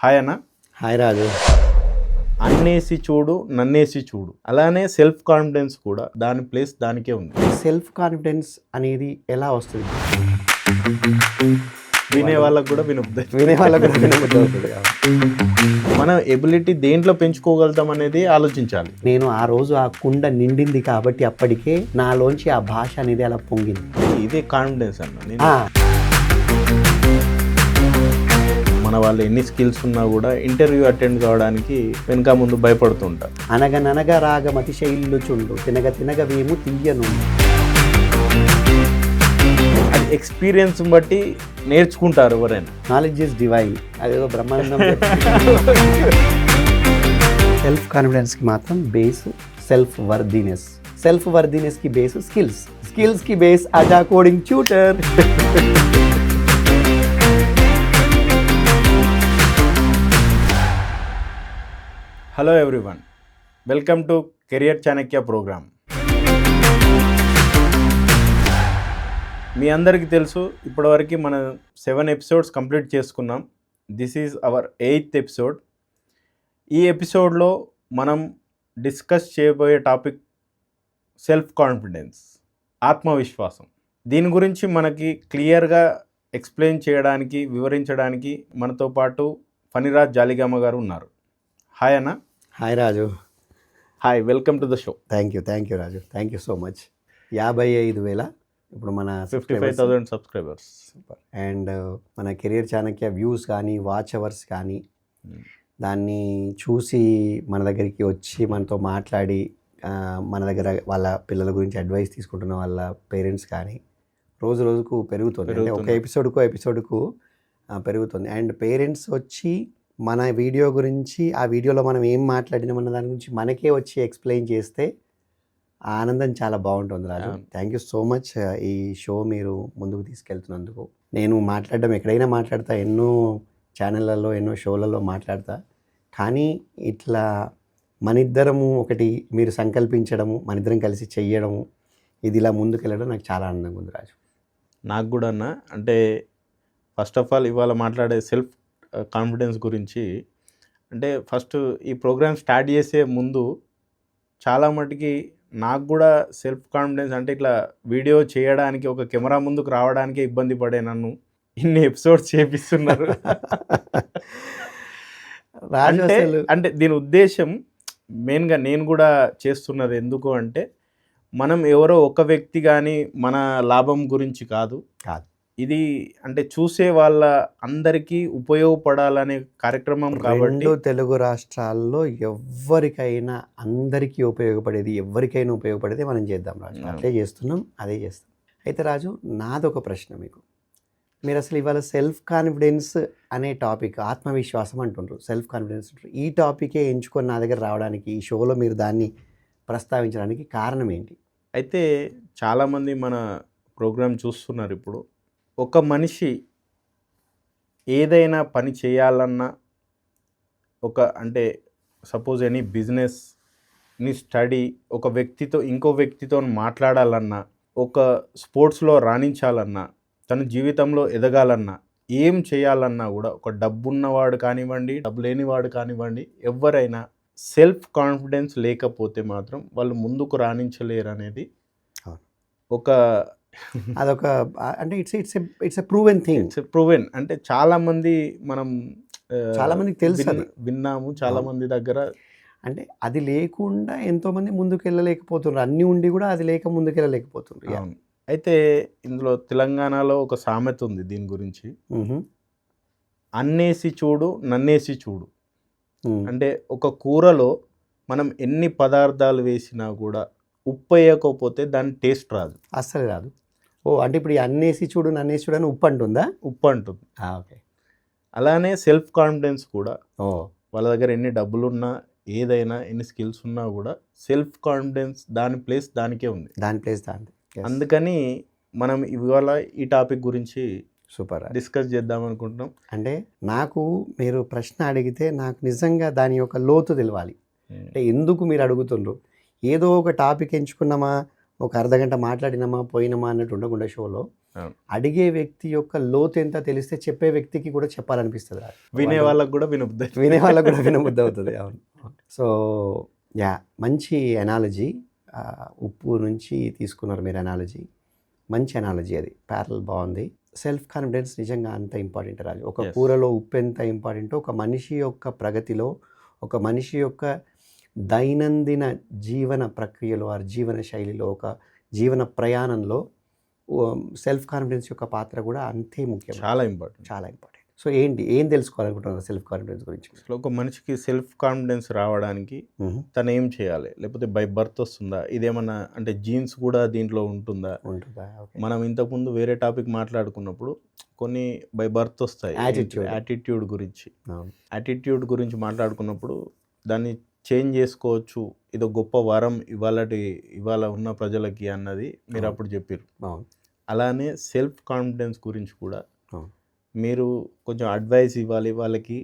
Hi అన్న. Hi రాజు. అన్నేసి చూడు నన్నేసి చూడు, అలానే సెల్ఫ్ కాన్ఫిడెన్స్ కూడా దాని ప్లేస్ దానికే ఉంది. సెల్ఫ్ కాన్ఫిడెన్స్ అనేది ఎలా వస్తుంది? వినే వాళ్ళకు కూడా వినొద్దు. వినే వాళ్ళకు కూడా వినబుద్ధి అవుతుంది. మన ఎబిలిటీ దేంట్లో పెంచుకోగలుగుతాం అనేది ఆలోచించాలి. నేను ఆ రోజు ఆ కుండ నిండింది కాబట్టి అప్పటికే నాలోంచి ఆ భాష అనేది అలా పొంగింది. ఇదే కాన్ఫిడెన్స్ అన్న. నేను ఆ, మన వాళ్ళు ఎన్ని స్కిల్స్ ఉన్నా కూడా ఇంటర్వ్యూ అటెండ్ కావడానికి వెనక ముందు భయపడుతుంటారు. అనగననగా రాగమతి శైలుచుండు తినగ తినగ వేము తీయను. అది ఎక్స్పీరియన్స్ బట్టి నేర్చుకుంటారు ఎవరైనా. నాలెడ్జ్ ఇస్ డివైన్, అదేదో బ్రహ్మాండం. సెల్ఫ్ కాన్ఫిడెన్స్కి మాత్రం బేస్ సెల్ఫ్ వర్దినెస్. సెల్ఫ్ వర్దినెస్కి బేస్ స్కిల్స్. స్కిల్స్కి బేస్ అజా coding tutor. Hello everyone, welcome to career Chanakya program. మీ అందరికీ తెలుసు, ఇప్పటివరకు మనం 7 ఎపిసోడ్స్ కంప్లీట్ చేసుకున్నాం. This is our 8th episode. ఈ ఎపిసోడ్లో మనం డిస్కస్ చేయబోయే టాపిక్ సెల్ఫ్ కాన్ఫిడెన్స్, ఆత్మవిశ్వాసం. దీని గురించి మనకి క్లియర్గా ఎక్స్ప్లెయిన్ చేయడానికి, వివరించడానికి మనతో పాటు ఫణిరాజ్ జాలిగామ గారు ఉన్నారు. హాయ్ అన్న. Hi Raju. Hi, welcome to the show. Thank you Raju, thank you so much. 55,000 ఇప్పుడు మన 55,000 సబ్స్క్రైబర్స్. అండ్ మన కెరియర్ చాణక్య వ్యూస్ కానీ వాచ్ అవర్స్ కానీ దాన్ని చూసి మన దగ్గరికి వచ్చి మనతో మాట్లాడి మన దగ్గర వాళ్ళ పిల్లల గురించి అడ్వైస్ తీసుకుంటున్న వాళ్ళ పేరెంట్స్ కానీ రోజు రోజుకు పెరుగుతుంది. అంటే ఒక ఎపిసోడ్కు పెరుగుతుంది. అండ్ పేరెంట్స్ వచ్చి మన వీడియో గురించి, ఆ వీడియోలో మనం ఏం మాట్లాడినామన్న దాని గురించి మనకే వచ్చి ఎక్స్ప్లెయిన్ చేస్తే ఆ ఆనందం చాలా బాగుంటుంది Raju. Thank you so much. ఈ షో మీరు ముందుకు తీసుకెళ్తున్నందుకు. నేను మాట్లాడడం ఎక్కడైనా మాట్లాడతా, ఎన్నో ఛానళ్ళల్లో ఎన్నో షోలలో మాట్లాడతా, కానీ ఇట్లా మనిద్దరము ఒకటి మీరు సంకల్పించడము, మనిద్దరం కలిసి చెయ్యడము, ఇది ఇలా ముందుకెళ్ళడం నాకు చాలా ఆనందంగా ఉంది రాజు. నాకు కూడా అన్న. అంటే ఫస్ట్ ఆఫ్ ఆల్ ఇవాళ మాట్లాడే సెల్ఫ్ కాన్ఫిడెన్స్ గురించి, అంటే ఫస్ట్ ఈ ప్రోగ్రామ్ స్టార్ట్ చేసే ముందు చాలా మటుకి నాకు కూడా సెల్ఫ్ కాన్ఫిడెన్స్ అంటే ఇట్లా వీడియో చేయడానికి, ఒక కెమెరా ముందుకు రావడానికే ఇబ్బంది పడే నన్ను ఇన్ని ఎపిసోడ్స్ చేపిస్తున్నారు. అంటే దీని ఉద్దేశం మెయిన్గా నేను కూడా చేస్తున్నది ఎందుకు అంటే, మనం ఎవరో ఒక వ్యక్తి కానీ మన లాభం గురించి కాదు, ఇది అంటే చూసే వాళ్ళ అందరికీ ఉపయోగపడాలనే కార్యక్రమం కాబట్టి 2 తెలుగు రాష్ట్రాల్లో ఎవరికైనా, అందరికీ ఉపయోగపడేది, ఎవరికైనా ఉపయోగపడేది మనం చేద్దాం రాజు. అదే చేస్తున్నాం. అయితే రాజు, నాదొక ప్రశ్న మీకు. మీరు అసలు ఇవాళ సెల్ఫ్ కాన్ఫిడెన్స్ అనే టాపిక్, ఆత్మవిశ్వాసం అంటుండ్రు, సెల్ఫ్ కాన్ఫిడెన్స్ అంటారు, ఈ టాపికే ఎంచుకొని నా దగ్గర రావడానికి, ఈ షోలో మీరు దాన్ని ప్రస్తావించడానికి కారణం ఏంటి? అయితే చాలామంది మన ప్రోగ్రాం చూస్తున్నారు. ఇప్పుడు ఒక మనిషి ఏదైనా పని చేయాలన్నా, అంటే సపోజ్ ఎనీ బిజినెస్ని స్టడీ, ఒక వ్యక్తితో ఇంకో వ్యక్తితో మాట్లాడాలన్నా, ఒక స్పోర్ట్స్లో రాణించాలన్నా, తన జీవితంలో ఎదగాలన్నా, ఏం చేయాలన్నా కూడా, ఒక డబ్బున్నవాడు కానివ్వండి, డబ్బు లేనివాడు కానివ్వండి, ఎవరైనా సెల్ఫ్ కాన్ఫిడెన్స్ లేకపోతే మాత్రం వాళ్ళు ముందుకు రాణించలేరు అనేది ఒక అదొక, అంటే it's a proven thing. Proven అంటే చాలామంది చాలామందికి తెలుసు, విన్నాము చాలామంది దగ్గర. అంటే అది లేకుండా ఎంతోమంది ముందుకు వెళ్ళలేకపోతున్నారు, అన్నీ ఉండి కూడా అది లేక ముందుకు వెళ్ళలేకపోతున్నారు. అయితే ఇందులో తెలంగాణలో ఒక సామెత ఉంది దీని గురించి, అన్నేసి చూడు నన్నేసి చూడు. అంటే ఒక కూరలో మనం ఎన్ని పదార్థాలు వేసినా కూడా ఉప్పు వేయకపోతే దాని టేస్ట్ రాదు, అస్సలు రాదు. అంటే ఇప్పుడు అన్నేసి చూడు నన్నేసి చూడు అని ఉప్పు అంటుందా? ఉప్పు అంటుంది. ఓకే. అలానే సెల్ఫ్ కాన్ఫిడెన్స్ కూడా, వాళ్ళ దగ్గర ఎన్ని డబ్బులున్నా, ఏదైనా ఎన్ని స్కిల్స్ ఉన్నా కూడా సెల్ఫ్ కాన్ఫిడెన్స్ దాని ప్లేస్ దానికే ఉంది. అందుకని మనం ఇవాళ ఈ టాపిక్ గురించి డిస్కస్ చేద్దాం అనుకుంటున్నాం. అంటే నాకు మీరు ప్రశ్న అడిగితే నాకు నిజంగా దాని యొక్క లోతు తెలవాలి. అంటే ఎందుకు మీరు అడుగుతుండ్రు, ఏదో ఒక టాపిక్ ఎంచుకున్నామా, ఒక అర్ధగంట మాట్లాడినామా, పోయినామా అన్నట్టు ఉండకుండా షోలో అవును. అడిగే వ్యక్తి యొక్క లోతు ఎంత తెలిస్తే చెప్పే వ్యక్తికి కూడా చెప్పాలనిపిస్తుంది రాజు. వినే వాళ్ళకు కూడా వినబుద్ధి వినే వాళ్ళకు కూడా వినబుద్ధి అవుతుంది. అవును. సో యా, మంచి అనాలజీ. ఉప్పు నుంచి తీసుకున్నారు మీరు అనాలజీ. మంచి అనాలజీ, అది ప్యారల్ బాగుంది. సెల్ఫ్ కాన్ఫిడెన్స్ నిజంగా అంత ఇంపార్టెంట్ రాజు. ఒక Yes. కూరలో ఉప్పు ఎంత ఇంపార్టెంటో ఒక మనిషి యొక్క ప్రగతిలో, ఒక మనిషి యొక్క దైనందిన జీవన ప్రక్రియలో, ఆ జీవన శైలిలో, ఒక జీవన ప్రయాణంలో సెల్ఫ్ కాన్ఫిడెన్స్ యొక్క పాత్ర కూడా అంతే ముఖ్యం. చాలా ఇంపార్టెంట్. చాలా ఇంపార్టెంట్. సో ఏం తెలుసుకోవాలనుకుంటున్నారు సెల్ఫ్ కాన్ఫిడెన్స్ గురించి? అసలు ఒక మనిషికి సెల్ఫ్ కాన్ఫిడెన్స్ రావడానికి తను ఏం చేయాలి, లేకపోతే బై బర్త్ వస్తుందా, ఇదేమన్నా అంటే జీన్స్ కూడా దీంట్లో ఉంటుందా? ఉంటుందా? ఓకే. మనం ఇంతకుముందు వేరే టాపిక్ మాట్లాడుకున్నప్పుడు కొన్ని బై బర్త్ వస్తాయి. యాటిట్యూడ్ గురించి అవును. యాటిట్యూడ్ గురించి మాట్లాడుకున్నప్పుడు దాన్ని చేంజ్ చేసుకోవచ్చు, ఇదో గొప్ప వరం ఇవాళ ఉన్న ప్రజలకి అన్నది మీరు అవును. అప్పుడు చెప్పారు. అవును. అలానే సెల్ఫ్ కాన్ఫిడెన్స్ గురించి కూడా అవును. మీరు కొంచెం అడ్వైస్ ఇవ్వాలి వాళ్ళకి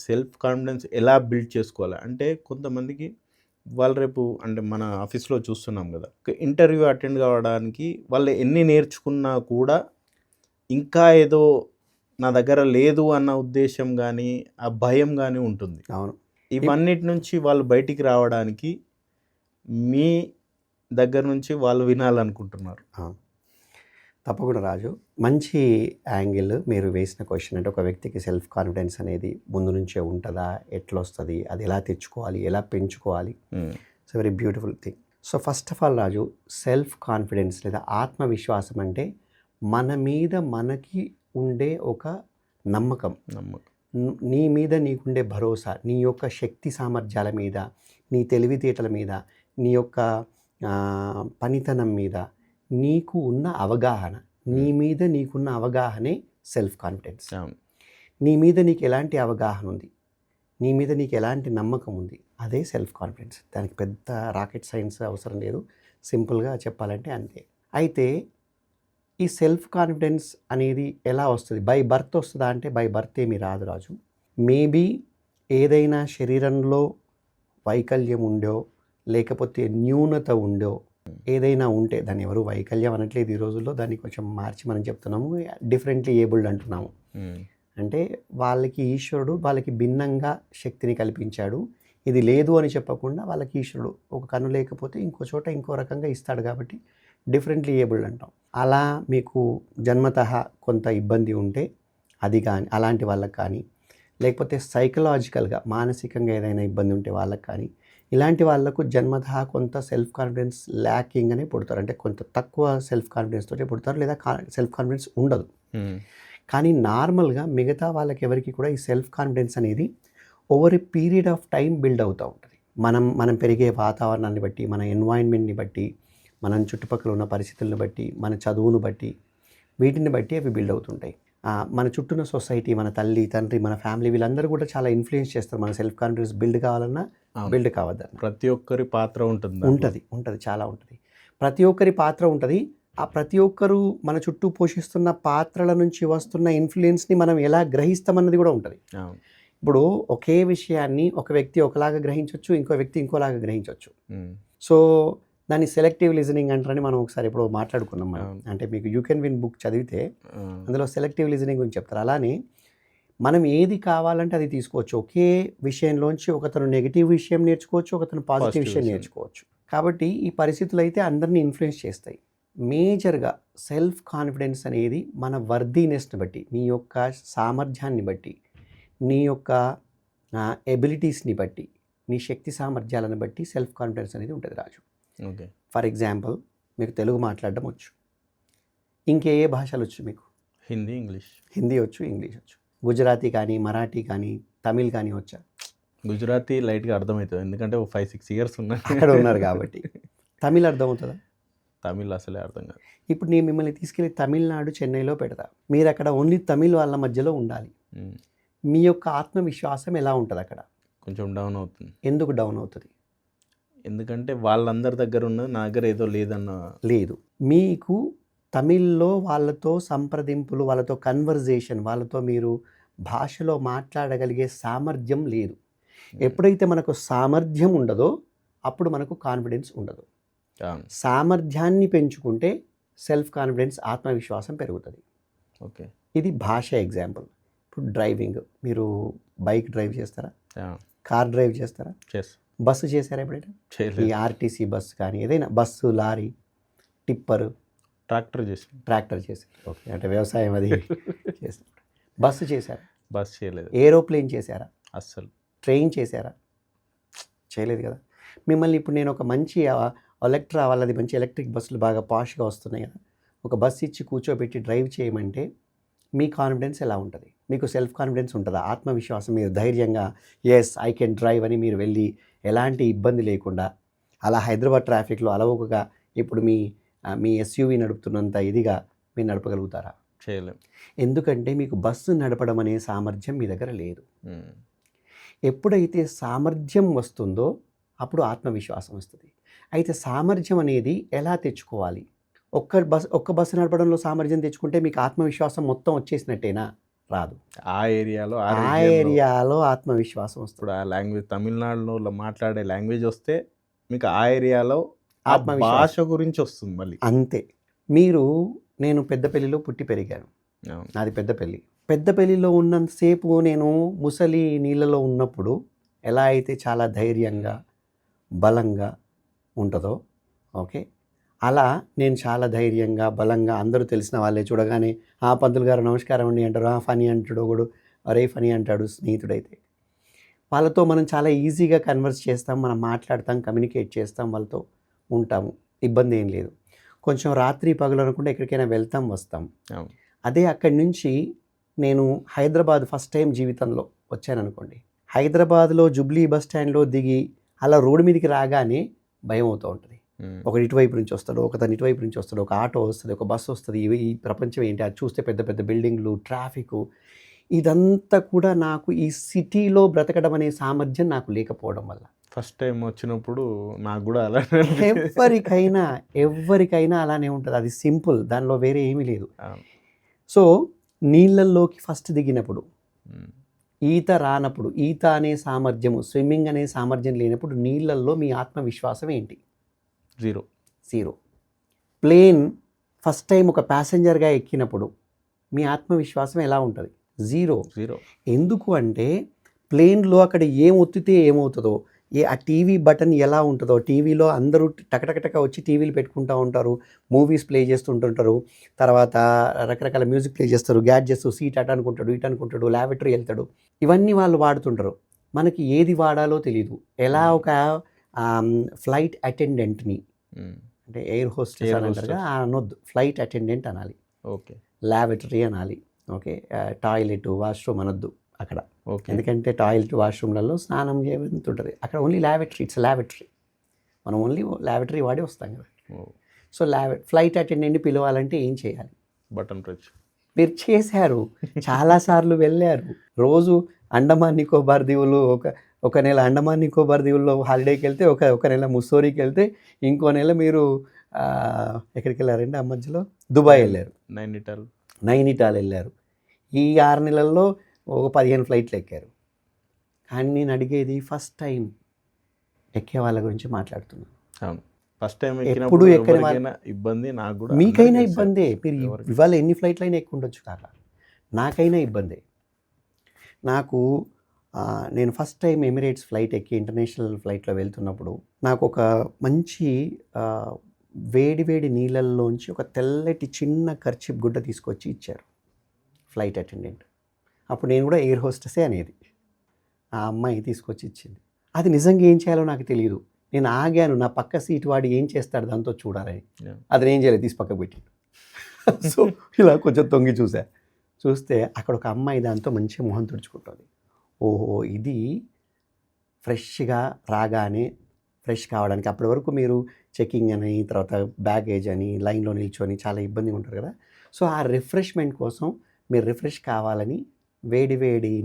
సెల్ఫ్ కాన్ఫిడెన్స్ ఎలా బిల్డ్ చేసుకోవాలి. అంటే కొంతమందికి వాళ్ళు రేపు అంటే మన ఆఫీస్లో చూస్తున్నాం కదా, ఇంటర్వ్యూ అటెండ్ కావడానికి వాళ్ళు ఎన్ని నేర్చుకున్నా కూడా ఇంకా ఏదో నా దగ్గర లేదు అన్న ఉద్దేశం కానీ ఆ భయం కానీ ఉంటుంది. అవును. ఇవన్నిటి నుంచి వాళ్ళు బయటికి రావడానికి మీ దగ్గర నుంచి వాళ్ళు వినాలనుకుంటున్నారు. తప్పకుండా రాజు, మంచి యాంగిల్ మీరు వేసిన క్వశ్చన్. అంటే ఒక వ్యక్తికి సెల్ఫ్ కాన్ఫిడెన్స్ అనేది ముందు నుంచే ఉంటుందా, ఎట్లా వస్తుంది, అది ఎలా తెచ్చుకోవాలి, ఎలా పెంచుకోవాలి? It's very beautiful thing. So first of all Raju, self confidence లేదా ఆత్మవిశ్వాసం అంటే మన మీద మనకి ఉండే ఒక నమ్మకం. నీ మీద నీకుండే భరోసా, నీ యొక్క శక్తి సామర్థ్యాల మీద, నీ తెలివితేటల మీద, నీ యొక్క పనితనం మీద నీకు ఉన్న అవగాహన, నీ మీద నీకున్న అవగాహనే సెల్ఫ్ కాన్ఫిడెన్స్. నీ మీద నీకు ఎలాంటి అవగాహన ఉంది, నీ మీద నీకు ఎలాంటి నమ్మకం ఉంది, అదే సెల్ఫ్ కాన్ఫిడెన్స్. దానికి పెద్ద రాకెట్ సైన్స్ అవసరం లేదు, సింపుల్గా చెప్పాలంటే అంతే. అయితే ఈ సెల్ఫ్ కాన్ఫిడెన్స్ అనేది ఎలా వస్తుంది? బై బర్త్ వస్తుందా అంటే బై బర్త్ ఏమీ రాదు రాజు. మేబీ ఏదైనా శరీరంలో వైకల్యం ఉండో, లేకపోతే న్యూనత ఉండో, ఏదైనా ఉంటే, దాన్ని ఎవరు వైకల్యం అనట్లేదు ఈ రోజుల్లో, దాన్ని కొంచెం మార్చి మనం చెప్తున్నాము డిఫరెంట్లీ ఏబుల్డ్ అంటున్నాము. అంటే వాళ్ళకి ఈశ్వరుడు వాళ్ళకి భిన్నంగా శక్తిని కల్పించాడు. ఇది లేదు అని చెప్పకుండా వాళ్ళకి ఈశ్వరుడు ఒక కన్ను లేకపోతే ఇంకో చోట ఇంకో రకంగా ఇస్తాడు కాబట్టి డిఫరెంట్లీ ఏబుల్డ్ అంటాం. అలా మీకు జన్మతః కొంత ఇబ్బంది ఉంటే అది కానీ, అలాంటి వాళ్ళకి కానీ, లేకపోతే సైకలాజికల్గా మానసికంగా ఏదైనా ఇబ్బంది ఉంటే వాళ్ళకి కానీ, ఇలాంటి వాళ్ళకు జన్మతః కొంత సెల్ఫ్ కాన్ఫిడెన్స్ ల్యాకింగ్ అనే పుడతారు. అంటే కొంత తక్కువ సెల్ఫ్ కాన్ఫిడెన్స్ తోటే పుడతారు, లేదా సెల్ఫ్ కాన్ఫిడెన్స్ ఉండదు. కానీ నార్మల్గా మిగతా వాళ్ళకి ఎవరికి కూడా ఈ సెల్ఫ్ కాన్ఫిడెన్స్ అనేది over a period of time build అవుతూ ఉంటుంది. మనం పెరిగే వాతావరణాన్ని బట్టి, మన ఎన్వైరన్మెంట్ని బట్టి, మనం చుట్టుపక్కల ఉన్న పరిస్థితులను బట్టి, మన చదువును బట్టి, వీటిని బట్టి అవి బిల్డ్ అవుతుంటాయి. మన చుట్టూన్న సొసైటీ, మన తల్లి తండ్రి, మన ఫ్యామిలీ, వీళ్ళందరూ కూడా చాలా ఇన్ఫ్లుయెన్స్ చేస్తారు మన సెల్ఫ్ కాన్ఫిడెన్స్ బిల్డ్ కావాలన్నా బిల్డ్ కావద్దన్నా. ప్రతి ఒక్కరి పాత్ర ఉంటుంది, చాలా ఉంటుంది. ప్రతి ఒక్కరి పాత్ర ఉంటుంది. ఆ ప్రతి ఒక్కరు మన చుట్టూ పోషిస్తున్న పాత్రల నుంచి వస్తున్న ఇన్ఫ్లుయెన్స్ని మనం ఎలా గ్రహిస్తామన్నది కూడా ఉంటుంది. ఇప్పుడు ఒకే విషయాన్ని ఒక వ్యక్తి ఒకలాగా గ్రహించవచ్చు, ఇంకో వ్యక్తి ఇంకోలాగా గ్రహించవచ్చు. సో దాన్ని సెలెక్టివ్ లిజనింగ్ అంటారని మనం ఒకసారి ఇప్పుడు మాట్లాడుకున్నాం. అంటే మీకు యూ కెన్ విన్ బుక్ చదివితే అందులో సెలెక్టివ్ లిజనింగ్ గురించి చెప్తారు. అలానే మనం ఏది కావాలంటే అది తీసుకోవచ్చు. ఒకే విషయంలోంచి ఒకతను నెగిటివ్ విషయం నేర్చుకోవచ్చు, ఒకతను పాజిటివ్ విషయం నేర్చుకోవచ్చు. కాబట్టి ఈ పరిస్థితులు అయితే అందరినీ ఇన్ఫ్లుయెన్స్ చేస్తాయి. మేజర్గా సెల్ఫ్ కాన్ఫిడెన్స్ అనేది మన వర్దీనెస్ని బట్టి, నీ యొక్క సామర్థ్యాన్ని బట్టి, నీ యొక్క ఎబిలిటీస్ని బట్టి, నీ శక్తి సామర్థ్యాలను బట్టి సెల్ఫ్ కాన్ఫిడెన్స్ అనేది ఉంటుంది రాజు. ఓకే. ఫర్ ఎగ్జాంపుల్, మీకు తెలుగు మాట్లాడడం వచ్చు, ఇంకే భాషలు వచ్చు మీకు? హిందీ వచ్చు, ఇంగ్లీష్ వచ్చు. గుజరాతీ కానీ, మరాఠీ కానీ, తమిళ్ కానీ వచ్చా? గుజరాతీ లైట్గా అర్థమవుతుంది, ఎందుకంటే 5-6 years అక్కడ ఉన్నారు కాబట్టి. తమిళ్ అర్థమవుతుందా? తమిళ్ అసలే అర్థం కాదు. ఇప్పుడు నేను మిమ్మల్ని తీసుకెళ్ళి తమిళనాడు, చెన్నైలో పెడతా, మీరు అక్కడ ఓన్లీ తమిళ్ వాళ్ళ మధ్యలో ఉండాలి. మీ యొక్క ఆత్మవిశ్వాసం ఎలా ఉంటుంది అక్కడ? కొంచెం డౌన్ అవుతుంది. ఎందుకు డౌన్ అవుతుంది? ఎందుకంటే వాళ్ళందరి దగ్గర ఉన్నది నా దగ్గర ఏదో లేదు. మీకు తమిళ్లో వాళ్ళతో సంప్రదింపులు, వాళ్ళతో కన్వర్జేషన్, వాళ్ళతో మీరు భాషలో మాట్లాడగలిగే సామర్థ్యం లేదు. ఎప్పుడైతే మనకు సామర్థ్యం ఉండదో అప్పుడు మనకు కాన్ఫిడెన్స్ ఉండదు. సామర్థ్యాన్ని పెంచుకుంటే సెల్ఫ్ కాన్ఫిడెన్స్, ఆత్మవిశ్వాసం పెరుగుతుంది. ఓకే. ఇది భాష ఎగ్జాంపుల్. ఇప్పుడు డ్రైవింగ్, మీరు బైక్ డ్రైవ్ చేస్తారా? కార్ డ్రైవ్ చేస్తారా? బస్సు చేశారా ఎప్పుడైనా? ఈ ఆర్టీసీ బస్సు కానీ ఏదైనా బస్సు, లారీ, టిప్పర్, ట్రాక్టర్ చేశారు. ఓకే, అంటే వ్యవసాయం అది చేస్తారు. బస్సు చేశారా? బస్ చేయలేదు. ఏరోప్లేన్ చేశారా? అస్సలు. ట్రైన్ చేశారా? చేయలేదు కదా. మిమ్మల్ని ఇప్పుడు నేను ఒక మంచి ఎలక్ట్రా వాళ్ళది మంచి ఎలక్ట్రిక్ బస్సులు బాగా పాష్గా వస్తున్నాయి కదా, ఒక బస్సు ఇచ్చి కూర్చోబెట్టి డ్రైవ్ చేయమంటే మీ కాన్ఫిడెన్స్ ఎలా ఉంటుంది? మీకు సెల్ఫ్ కాన్ఫిడెన్స్ ఉంటుందా? ఆత్మవిశ్వాసం, మీరు ధైర్యంగా ఎస్ ఐ కెన్ డ్రైవ్ అని మీరు వెళ్ళి ఎలాంటి ఇబ్బంది లేకుండా అలా హైదరాబాద్ ట్రాఫిక్లో అలవోకగా ఇప్పుడు మీ ఎస్యూవీ నడుపుతున్నంత ఇదిగా మీరు నడపగలుగుతారా? చేయలేం. ఎందుకంటే మీకు బస్సు నడపడం అనే సామర్థ్యం మీ దగ్గర లేదు. ఎప్పుడైతే సామర్థ్యం వస్తుందో అప్పుడు ఆత్మవిశ్వాసం వస్తుంది. అయితే సామర్థ్యం అనేది ఎలా తెచ్చుకోవాలి? ఒక్క బస్సు నడపడంలో సామర్థ్యం తెచ్చుకుంటే మీకు ఆత్మవిశ్వాసం మొత్తం వచ్చేసినట్టేనా? రాదు. ఆ ఏరియాలో ఆత్మవిశ్వాసం వస్తుంది. ఆ లాంగ్వేజ్ తమిళనాడులో మాట్లాడే లాంగ్వేజ్ వస్తే మీకు ఆ ఏరియాలో భాష గురించి వస్తుంది మళ్ళీ. అంతే. నేను పెద్దపల్లిలో పుట్టి పెరిగాను. నాది పెద్దపల్లిలో ఉన్నంతసేపు నేను ముసలి నీళ్ళలో ఉన్నప్పుడు ఎలా అయితే చాలా ధైర్యంగా బలంగా ఉంటుందో, ఓకే, అలా నేను చాలా ధైర్యంగా బలంగా అందరూ తెలిసిన వాళ్ళే చూడగానే పంతులు గారు నమస్కారం అండి అంటారు, ఫనీ అంటాడు ఒకడు, అరే ఫనీ అంటాడు స్నేహితుడైతే. వాళ్ళతో మనం చాలా ఈజీగా కన్వర్స్ చేస్తాం, మనం మాట్లాడతాం, కమ్యూనికేట్ చేస్తాం, వాళ్ళతో ఉంటాము, ఇబ్బంది ఏం లేదు. కొంచెం రాత్రి పగలు అనుకుంటే ఎక్కడికైనా వెళ్తాం వస్తాం. అదే అక్కడి నుంచి నేను హైదరాబాద్ ఫస్ట్ టైం జీవితంలో వచ్చాను అనుకోండి, హైదరాబాద్లో జుబ్లీ బస్ స్టాండ్లో దిగి అలా రోడ్డు మీదకి రాగానే భయం అవుతూ ఉంటుంది. ఒకటి ఇటువైపు నుంచి వస్తాడు, ఒకతను ఇటువైపు నుంచి వస్తాడు, ఒక ఆటో వస్తుంది, ఒక బస్సు వస్తుంది, ఈ ప్రపంచం ఏంటి అది చూస్తే పెద్ద పెద్ద బిల్డింగ్లు, ట్రాఫిక్, ఇదంతా కూడా నాకు ఈ సిటీలో బ్రతకడం అనే సామర్థ్యం నాకు లేకపోవడం వల్ల. ఫస్ట్ టైం వచ్చినప్పుడు నాకు కూడా అలా ఎవరికైనా అలానే ఉంటుంది. అది సింపుల్, దానిలో వేరే ఏమీ లేదు. సో నీళ్ళల్లోకి ఫస్ట్ దిగినప్పుడు, ఈత రానప్పుడు, ఈత అనే సామర్థ్యము, స్విమ్మింగ్ అనే సామర్థ్యం లేనప్పుడు నీళ్ళల్లో మీ ఆత్మవిశ్వాసం ఏంటి? జీరో. ప్లేన్ ఫస్ట్ టైం ఒక ప్యాసింజర్గా ఎక్కినప్పుడు మీ ఆత్మవిశ్వాసం ఎలా ఉంటుంది? జీరో. ఎందుకు అంటే ప్లేన్లో అక్కడ ఏం ఒత్తితే ఏమవుతుందో, ఆ టీవీ బటన్ ఎలా ఉంటుందో, టీవీలో అందరూ టకటకటక వచ్చి టీవీలు పెట్టుకుంటూ ఉంటారు, మూవీస్ ప్లే చేస్తుంటుంటారు, తర్వాత రకరకాల మ్యూజిక్ ప్లే చేస్తారు, గ్యాడ్జెట్స్, సీట్ అటు అనుకుంటాడు, ఇటు అనుకుంటాడు, ల్యాబరేటరీ వెళ్తాడు, ఇవన్నీ వాళ్ళు వాడుతుంటారు. మనకి ఏది వాడాలో తెలియదు. ఎలా ఒక ఫ్లైట్ అటెండెంట్ని, అంటే ఎయిర్ హోస్టెస్ అని అంటారుగా, అనొద్దు, ఫ్లైట్ అటెండెంట్ అనాలి. ఓకే. ల్యాబరేటరీ అనాలి. ఓకే. టాయిలెట్, వాష్రూమ్ అనొద్దు అక్కడ. ఎందుకంటే టాయిలెట్, వాష్రూమ్లలో స్నానం చేయబడుతుంటుంది. అక్కడ ఓన్లీ ల్యాబరేటరీ, ఇట్స్ ల్యాబరేటరీ. మనం ఓన్లీ ల్యాబరేటరీ వాడి వస్తాం కదా. సో ఫ్లైట్ అటెండెంట్ని పిలవాలంటే ఏం చేయాలి? Button press. మీరు చేశారు, చాలాసార్లు వెళ్ళారు. రోజు అండమాన్ నికోబార్ దీవులు, ఒక నెల అండమాన్ నికోబార్ దీవుల్లో హాలిడేకి వెళ్తే, ఒక నెల ముస్సోరికి వెళ్తే, ఇంకో నెల మీరు ఎక్కడికి వెళ్ళారండి ఆ మధ్యలో? దుబాయ్ వెళ్ళారు, నైనిటాల్ వెళ్ళారు. ఈ 6 నెలల్లో ఒక 15 ఫ్లైట్లు ఎక్కారు. కానీ నేను అడిగేది ఫస్ట్ టైం ఎక్కే వాళ్ళ గురించి మాట్లాడుతున్నాను. ఫస్ట్ టైం ఎప్పుడు ఎక్కని ఇబ్బంది నాకు కూడా, మీకైనా ఇబ్బందే. మీరు ఇవాళ ఎన్ని ఫ్లైట్లు అయినా ఎక్కువ ఉండొచ్చు కాక, నాకైనా ఇబ్బందే. నేను ఫస్ట్ టైం ఎమిరేట్స్ ఫ్లైట్ ఎక్కి ఇంటర్నేషనల్ ఫ్లైట్లో వెళ్తున్నప్పుడు నాకు ఒక మంచి వేడి నీళ్ళల్లోంచి ఒక తెల్లటి చిన్న కర్చీఫ్ గుడ్డ తీసుకొచ్చి ఇచ్చారు ఫ్లైట్ అటెండెంట్. అప్పుడు నేను కూడా ఎయిర్ హోస్టెసే అనేది. ఆ అమ్మాయి తీసుకొచ్చి ఇచ్చింది. అది నిజంగా ఏం చేయాలో నాకు తెలియదు. నేను ఆగాను, నా పక్క సీటు వాడు ఏం చేస్తాడు దాంతో చూడాలని. అది నేను చేయలేదు, తీసి పక్కకు పెట్టి. సో ఇలా కొంచెం తొంగి చూస్తే అక్కడ ఒక అమ్మాయి దాంతో మంచి మొహం తుడుచుకుంటుంది. ఓహో, ఇది ఫ్రెష్గా రాగానే ఫ్రెష్ కావడానికి, అప్పటి వరకు మీరు చెకింగ్ అని, తర్వాత బ్యాగేజ్ అని, లైన్లో నిల్చొని చాలా ఇబ్బందిగా ఉంటారు కదా. సో ఆ రిఫ్రెష్మెంట్ కోసం మీరు రిఫ్రెష్ కావాలని వేడి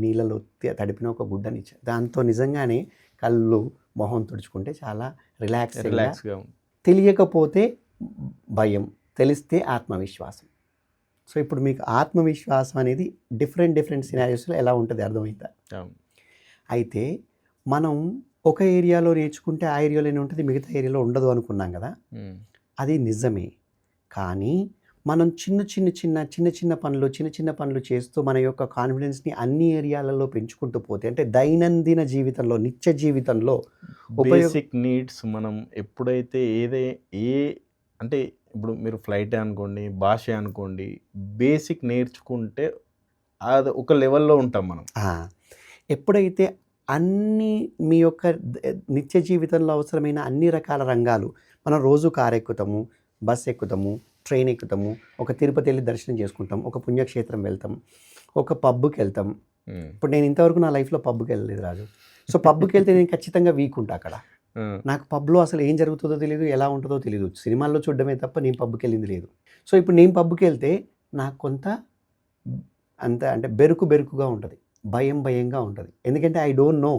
నీళ్ళలో తడిపిన ఒక గుడ్డని ఇచ్చారు. దాంతో నిజంగానే కళ్ళు, మొహం తుడుచుకుంటే చాలా రిలాక్స్గా. తెలియకపోతే భయం, తెలిస్తే ఆత్మవిశ్వాసం. సో ఇప్పుడు మీకు ఆత్మవిశ్వాసం అనేది డిఫరెంట్ సినారియోస్లో ఎలా ఉంటుంది అర్థమైందా? అయితే మనం ఒక ఏరియాలో నేర్చుకుంటే ఆ ఏరియాలోనే ఉంటుంది, మిగతా ఏరియాలో ఉండదు అనుకున్నాం కదా. అది నిజమే. కానీ మనం చిన్న పనులు చేస్తూ మన యొక్క కాన్ఫిడెన్స్ని అన్ని ఏరియాలలో పెంచుకుంటూ పోతే అంటే దైనందిన జీవితంలో నిత్య జీవితంలో బేసిక్ నీడ్స్ మనం ఎప్పుడైతే ఏ అంటే ఇప్పుడు మీరు ఫ్లైట్ అనుకోండి, భాష అనుకోండి, బేసిక్ నేర్చుకుంటే అది ఒక లెవెల్లో ఉంటాం మనం. ఎప్పుడైతే అన్ని మీ యొక్క నిత్య జీవితంలో అవసరమైన అన్ని రకాల రంగాలు మనం రోజు కారు ఎక్కుతాము, బస్ ఎక్కుతాము, ట్రైన్ ఎక్కుతాము, ఒక తిరుపతి వెళ్ళి దర్శనం చేసుకుంటాం, ఒక పుణ్యక్షేత్రం వెళ్తాం, ఒక పబ్కి వెళ్తాం. ఇప్పుడు నేను ఇంతవరకు నా లైఫ్లో పబ్కి వెళ్ళలేదు రాజు. సో పబ్కి వెళ్తే నేను ఖచ్చితంగా వీక్ ఉంటా అక్కడ. నాకు పబ్లో అసలు ఏం జరుగుతుందో తెలియదు, ఎలా ఉంటుందో తెలియదు. సినిమాల్లో చూడడమే తప్ప నేను పబ్కి వెళ్ళింది లేదు. సో ఇప్పుడు నేను పబ్కి వెళ్తే నాకు కొంత అంటే బెరుకుగా ఉంటుంది, భయంగా ఉంటుంది. ఎందుకంటే ఐ డోంట్ నో,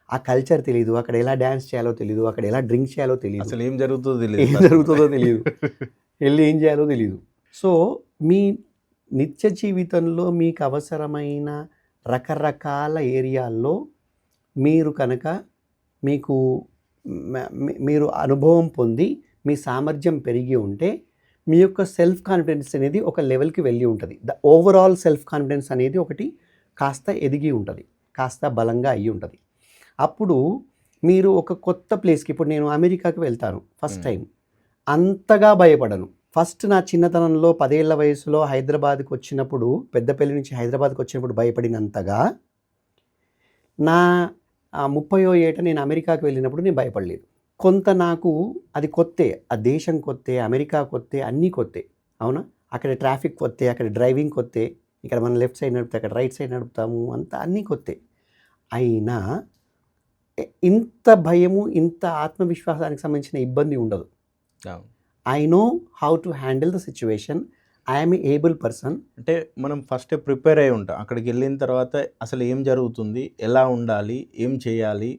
ఆ కల్చర్ తెలియదు, అక్కడ ఎలా డ్యాన్స్ చేయాలో తెలియదు, అక్కడ ఎలా డ్రింక్ చేయాలో తెలియదు, అసలు ఏం జరుగుతుందో తెలియదు, వెళ్ళి ఏం చేయాలో తెలియదు. సో మీ నిత్య జీవితంలో మీకు అవసరమైన రకరకాల ఏరియాల్లో మీరు కనుక మీరు అనుభవం పొంది మీ సామర్థ్యం పెరిగి ఉంటే మీ యొక్క సెల్ఫ్ కాన్ఫిడెన్స్ అనేది ఒక లెవెల్కి వెళ్ళి ఉంటుంది. ద ఓవరాల్ సెల్ఫ్ కాన్ఫిడెన్స్ అనేది ఒకటి కాస్త ఎదిగి ఉంటుంది, కాస్త బలంగా అయ్యి ఉంటుంది. అప్పుడు మీరు ఒక కొత్త ప్లేస్కి, ఇప్పుడు నేను అమెరికాకి వెళ్తాను ఫస్ట్ టైం, అంతగా భయపడను. ఫస్ట్ నా చిన్నతనంలో 10 ఏళ్ల వయసులో హైదరాబాద్కి వచ్చినప్పుడు, పెద్దపల్లి నుంచి హైదరాబాద్కి వచ్చినప్పుడు భయపడినంతగా నా 30వ ఏట నేను అమెరికాకి వెళ్ళినప్పుడు నేను భయపడలేదు. కొంత నాకు అది కొత్తే, ఆ దేశం కొత్తే, అమెరికా కొత్తే, అన్నీ కొత్తే. అవునా? అక్కడ ట్రాఫిక్ కొత్తే, అక్కడ డ్రైవింగ్ కొత్తే, ఇక్కడ మనం లెఫ్ట్ సైడ్ నడుపుతాం, అక్కడ రైట్ సైడ్ నడుపుతాము, అంతా అన్నీ కొత్తే. అయినా ఇంత భయము, ఇంత ఆత్మవిశ్వాసానికి సంబంధించిన ఇబ్బంది ఉండదు. I know how to handle the situation, I'm a able person. అంటే మనం ఫస్ట్ ప్రిపేర్ అయి ఉంటాం. అక్కడికి వెళ్ళిన తర్వాత అసలు ఏం జరుగుతుంది, ఎలా ఉండాలి, ఏం చేయాలి,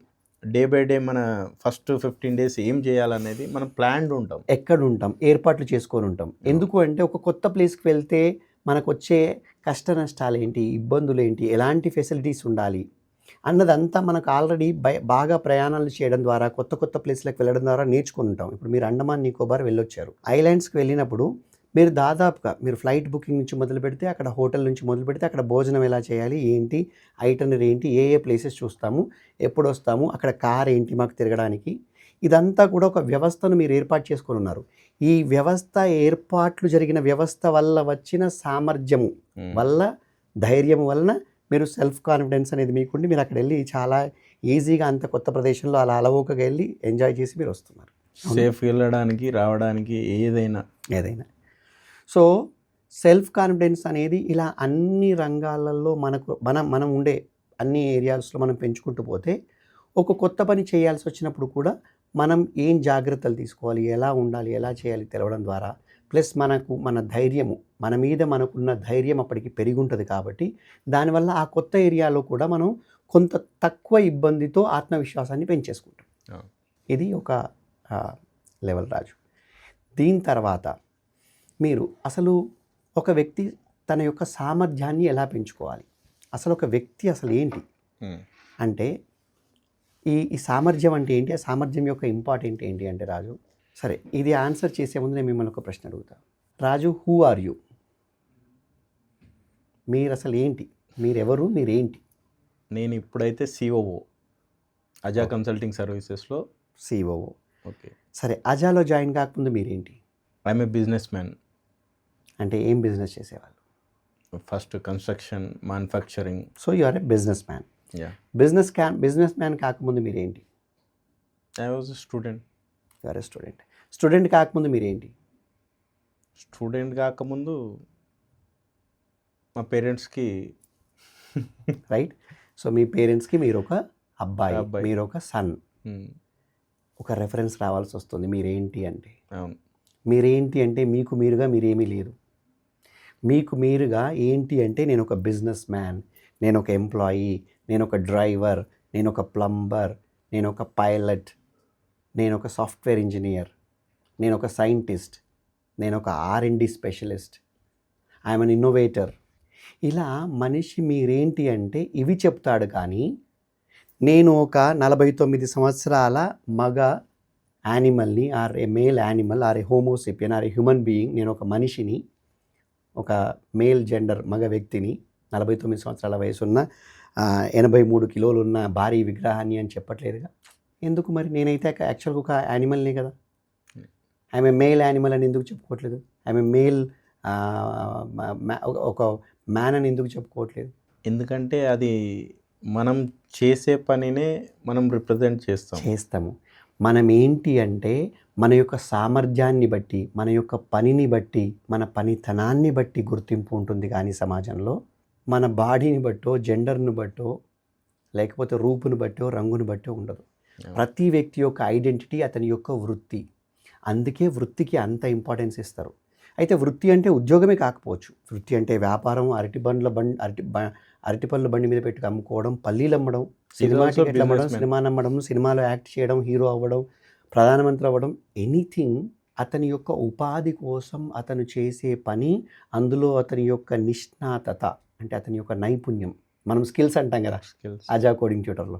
డే బై డే మన ఫస్ట్ 15 days ఏం చేయాలనేది మనం ప్లాన్డ్ ఉంటాం. ఎక్కడ ఉంటాం, ఏర్పాట్లు చేసుకొని ఉంటాం. ఎందుకు అంటే ఒక కొత్త ప్లేస్కి వెళ్తే మనకు వచ్చే కష్ట నష్టాలు ఏంటి, ఇబ్బందులు ఏంటి, ఎలాంటి ఫెసిలిటీస్ ఉండాలి అన్నదంతా మనకు ఆల్రెడీ బాగా ప్రయాణాలు చేయడం ద్వారా, కొత్త ప్లేస్లకు వెళ్ళడం ద్వారా నేర్చుకుని ఉంటాం. ఇప్పుడు మీరు అండమాన్ నికోబార్ వెళ్ళొచ్చారు, ఐలాండ్స్కి వెళ్ళినప్పుడు మీరు దాదాపుగా మీరు ఫ్లైట్ బుకింగ్ నుంచి మొదలు పెడితే, అక్కడ హోటల్ నుంచి మొదలు పెడితే, అక్కడ భోజనం ఎలా చేయాలి, ఏంటి, ఐటనరీ ఏంటి, ఏ ప్లేసెస్ చూస్తాము, ఎప్పుడు వస్తాము, అక్కడ కార్ ఏంటి మాకు తిరగడానికి, ఇదంతా కూడా ఒక వ్యవస్థను మీరు ఏర్పాటు చేసుకొని ఉన్నారు. ఈ వ్యవస్థ ఏర్పాట్లు జరిగిన వ్యవస్థ వల్ల వచ్చిన సామర్థ్యము వల్ల, ధైర్యం వలన మీరు సెల్ఫ్ కాన్ఫిడెన్స్ అనేది మీకుండి మీరు అక్కడ వెళ్ళి చాలా ఈజీగా అంత కొత్త ప్రదేశంలో అలా అలవోకగా వెళ్ళి ఎంజాయ్ చేసి మీరు వస్తున్నారు. సేఫ్ వెళ్ళడానికి రావడానికి ఏదైనా. సో సెల్ఫ్ కాన్ఫిడెన్స్ అనేది ఇలా అన్ని రంగాలలో మనం ఉండే అన్ని ఏరియాస్లో మనం పెంచుకుంటూ పోతే, ఒక కొత్త పని చేయాల్సి వచ్చినప్పుడు కూడా మనం ఏం జాగ్రత్తలు తీసుకోవాలి, ఎలా ఉండాలి, ఎలా చేయాలి తెలవడం ద్వారా, ప్లస్ మన ధైర్యము, మన మీద మనకున్న ధైర్యం అప్పటికి పెరిగి ఉంటుంది. కాబట్టి దానివల్ల ఆ కొత్త ఏరియాలో కూడా మనం కొంత తక్కువ ఇబ్బందితో ఆత్మవిశ్వాసాన్ని పెంచేసుకుంటాం. ఇది ఒక లెవెల్ రాజు. దీని తర్వాత మీరు అసలు ఒక వ్యక్తి తన యొక్క సామర్థ్యాన్ని ఎలా పెంచుకోవాలి, అసలు ఒక వ్యక్తి అసలు ఏంటి అంటే, ఈ సామర్థ్యం అంటే ఏంటి, ఆ సామర్థ్యం యొక్క ఇంపార్టెంట్ ఏంటి అంటే రాజు, సరే ఇది ఆన్సర్ చేసే ముందు నేను మిమ్మల్ని ఒక ప్రశ్న అడుగుతాను. Raju, who are you? మీరు అసలు ఏంటి, మీరెవరు, మీరేంటి? నేను ఇప్పుడైతే సిఓఓ, అజా కన్సల్టింగ్ సర్వీసెస్లో సిఓఓ. ఓకే, సరే, అజాలో జాయిన్ కాకముందు మీరేంటి? I'm a businessman. అంటే ఏం బిజినెస్ చేసేవాళ్ళు? First construction, manufacturing. So you are a businessman. Yeah. Businessman కాకముందు మీరేంటి? I was student. You are a student. Student కాకముందు మీరేంటి? స్టూడెంట్ కాకముందు మా పేరెంట్స్కి రైట్. సో మీ పేరెంట్స్కి మీరు ఒక అబ్బాయి, మీరు ఒక సన్, ఒక రెఫరెన్స్ రావాల్సి వస్తుంది మీరేంటి అంటే. అవును. మీరేంటి అంటే మీకు మీరుగా మీరేమీ లేదు. మీకు మీరుగా ఏంటి అంటే, నేను ఒక బిజినెస్ మ్యాన్, నేను ఒక ఎంప్లాయీ, నేను ఒక డ్రైవర్, నేను ఒక ప్లంబర్, నేను ఒక పైలట్, నేను ఒక సాఫ్ట్వేర్ ఇంజనీర్, నేను ఒక సైంటిస్ట్, నేను ఒక R&D specialist, I'm an innovator. ఇలా మనిషి మీరేంటి అంటే ఇవి చెప్తాడు. కానీ నేను ఒక 49 సంవత్సరాల మగ యానిమల్ని or a male animal or a homo sapien or a human being, నేను ఒక మనిషిని, ఒక మేల్ జెండర్ మగ వ్యక్తిని, 49 సంవత్సరాల వయసున్న 83 కిలోలు ఉన్న భారీ విగ్రహాన్ని అని చెప్పట్లేదుగా. ఎందుకు మరి? నేనైతే యాక్చువల్గా ఒక యానిమల్నే కదా. ఐఎమ్ ఏ మేల్ యానిమల్ అని ఎందుకు చెప్పుకోవట్లేదు? ఐఎమ్ ఏ మేల్ ఒక మ్యాన్ అని ఎందుకు చెప్పుకోవట్లేదు? ఎందుకంటే అది మనం చేసే పనినే మనం రిప్రజెంట్ చేస్తాము. మనం ఏంటి అంటే మన యొక్క సామర్థ్యాన్ని బట్టి, మన యొక్క పనిని బట్టి, మన పనితనాన్ని బట్టి గుర్తింపు ఉంటుంది. కానీ సమాజంలో మన బాడీని బట్టో, జెండర్ను బట్టో, లేకపోతే రూపును బట్టో, రంగుని బట్టో ఉండదు. ప్రతి వ్యక్తి యొక్క ఐడెంటిటీ అతని యొక్క వృత్తి. అందుకే వృత్తికి అంత ఇంపార్టెన్స్ ఇస్తారు. అయితే వృత్తి అంటే ఉద్యోగమే కాకపోవచ్చు. వృత్తి అంటే వ్యాపారం, అరటిపళ్ళు బండి మీద పెట్టుకు అమ్ముకోవడం, పల్లీలు అమ్మడం, సినిమా టికెట్లు అమ్మడం, సినిమా నమ్మడం, సినిమాలో యాక్ట్ చేయడం, హీరో అవ్వడం, ప్రధానమంత్రి అవ్వడం, ఎనీథింగ్ అతని యొక్క ఉపాధి కోసం అతను చేసే పని, అందులో అతని యొక్క నిష్ణాతత అంటే అతని యొక్క నైపుణ్యం. మనం స్కిల్స్ అంటాం కదా ఆజా కోడింగ్ ట్యూటర్లో.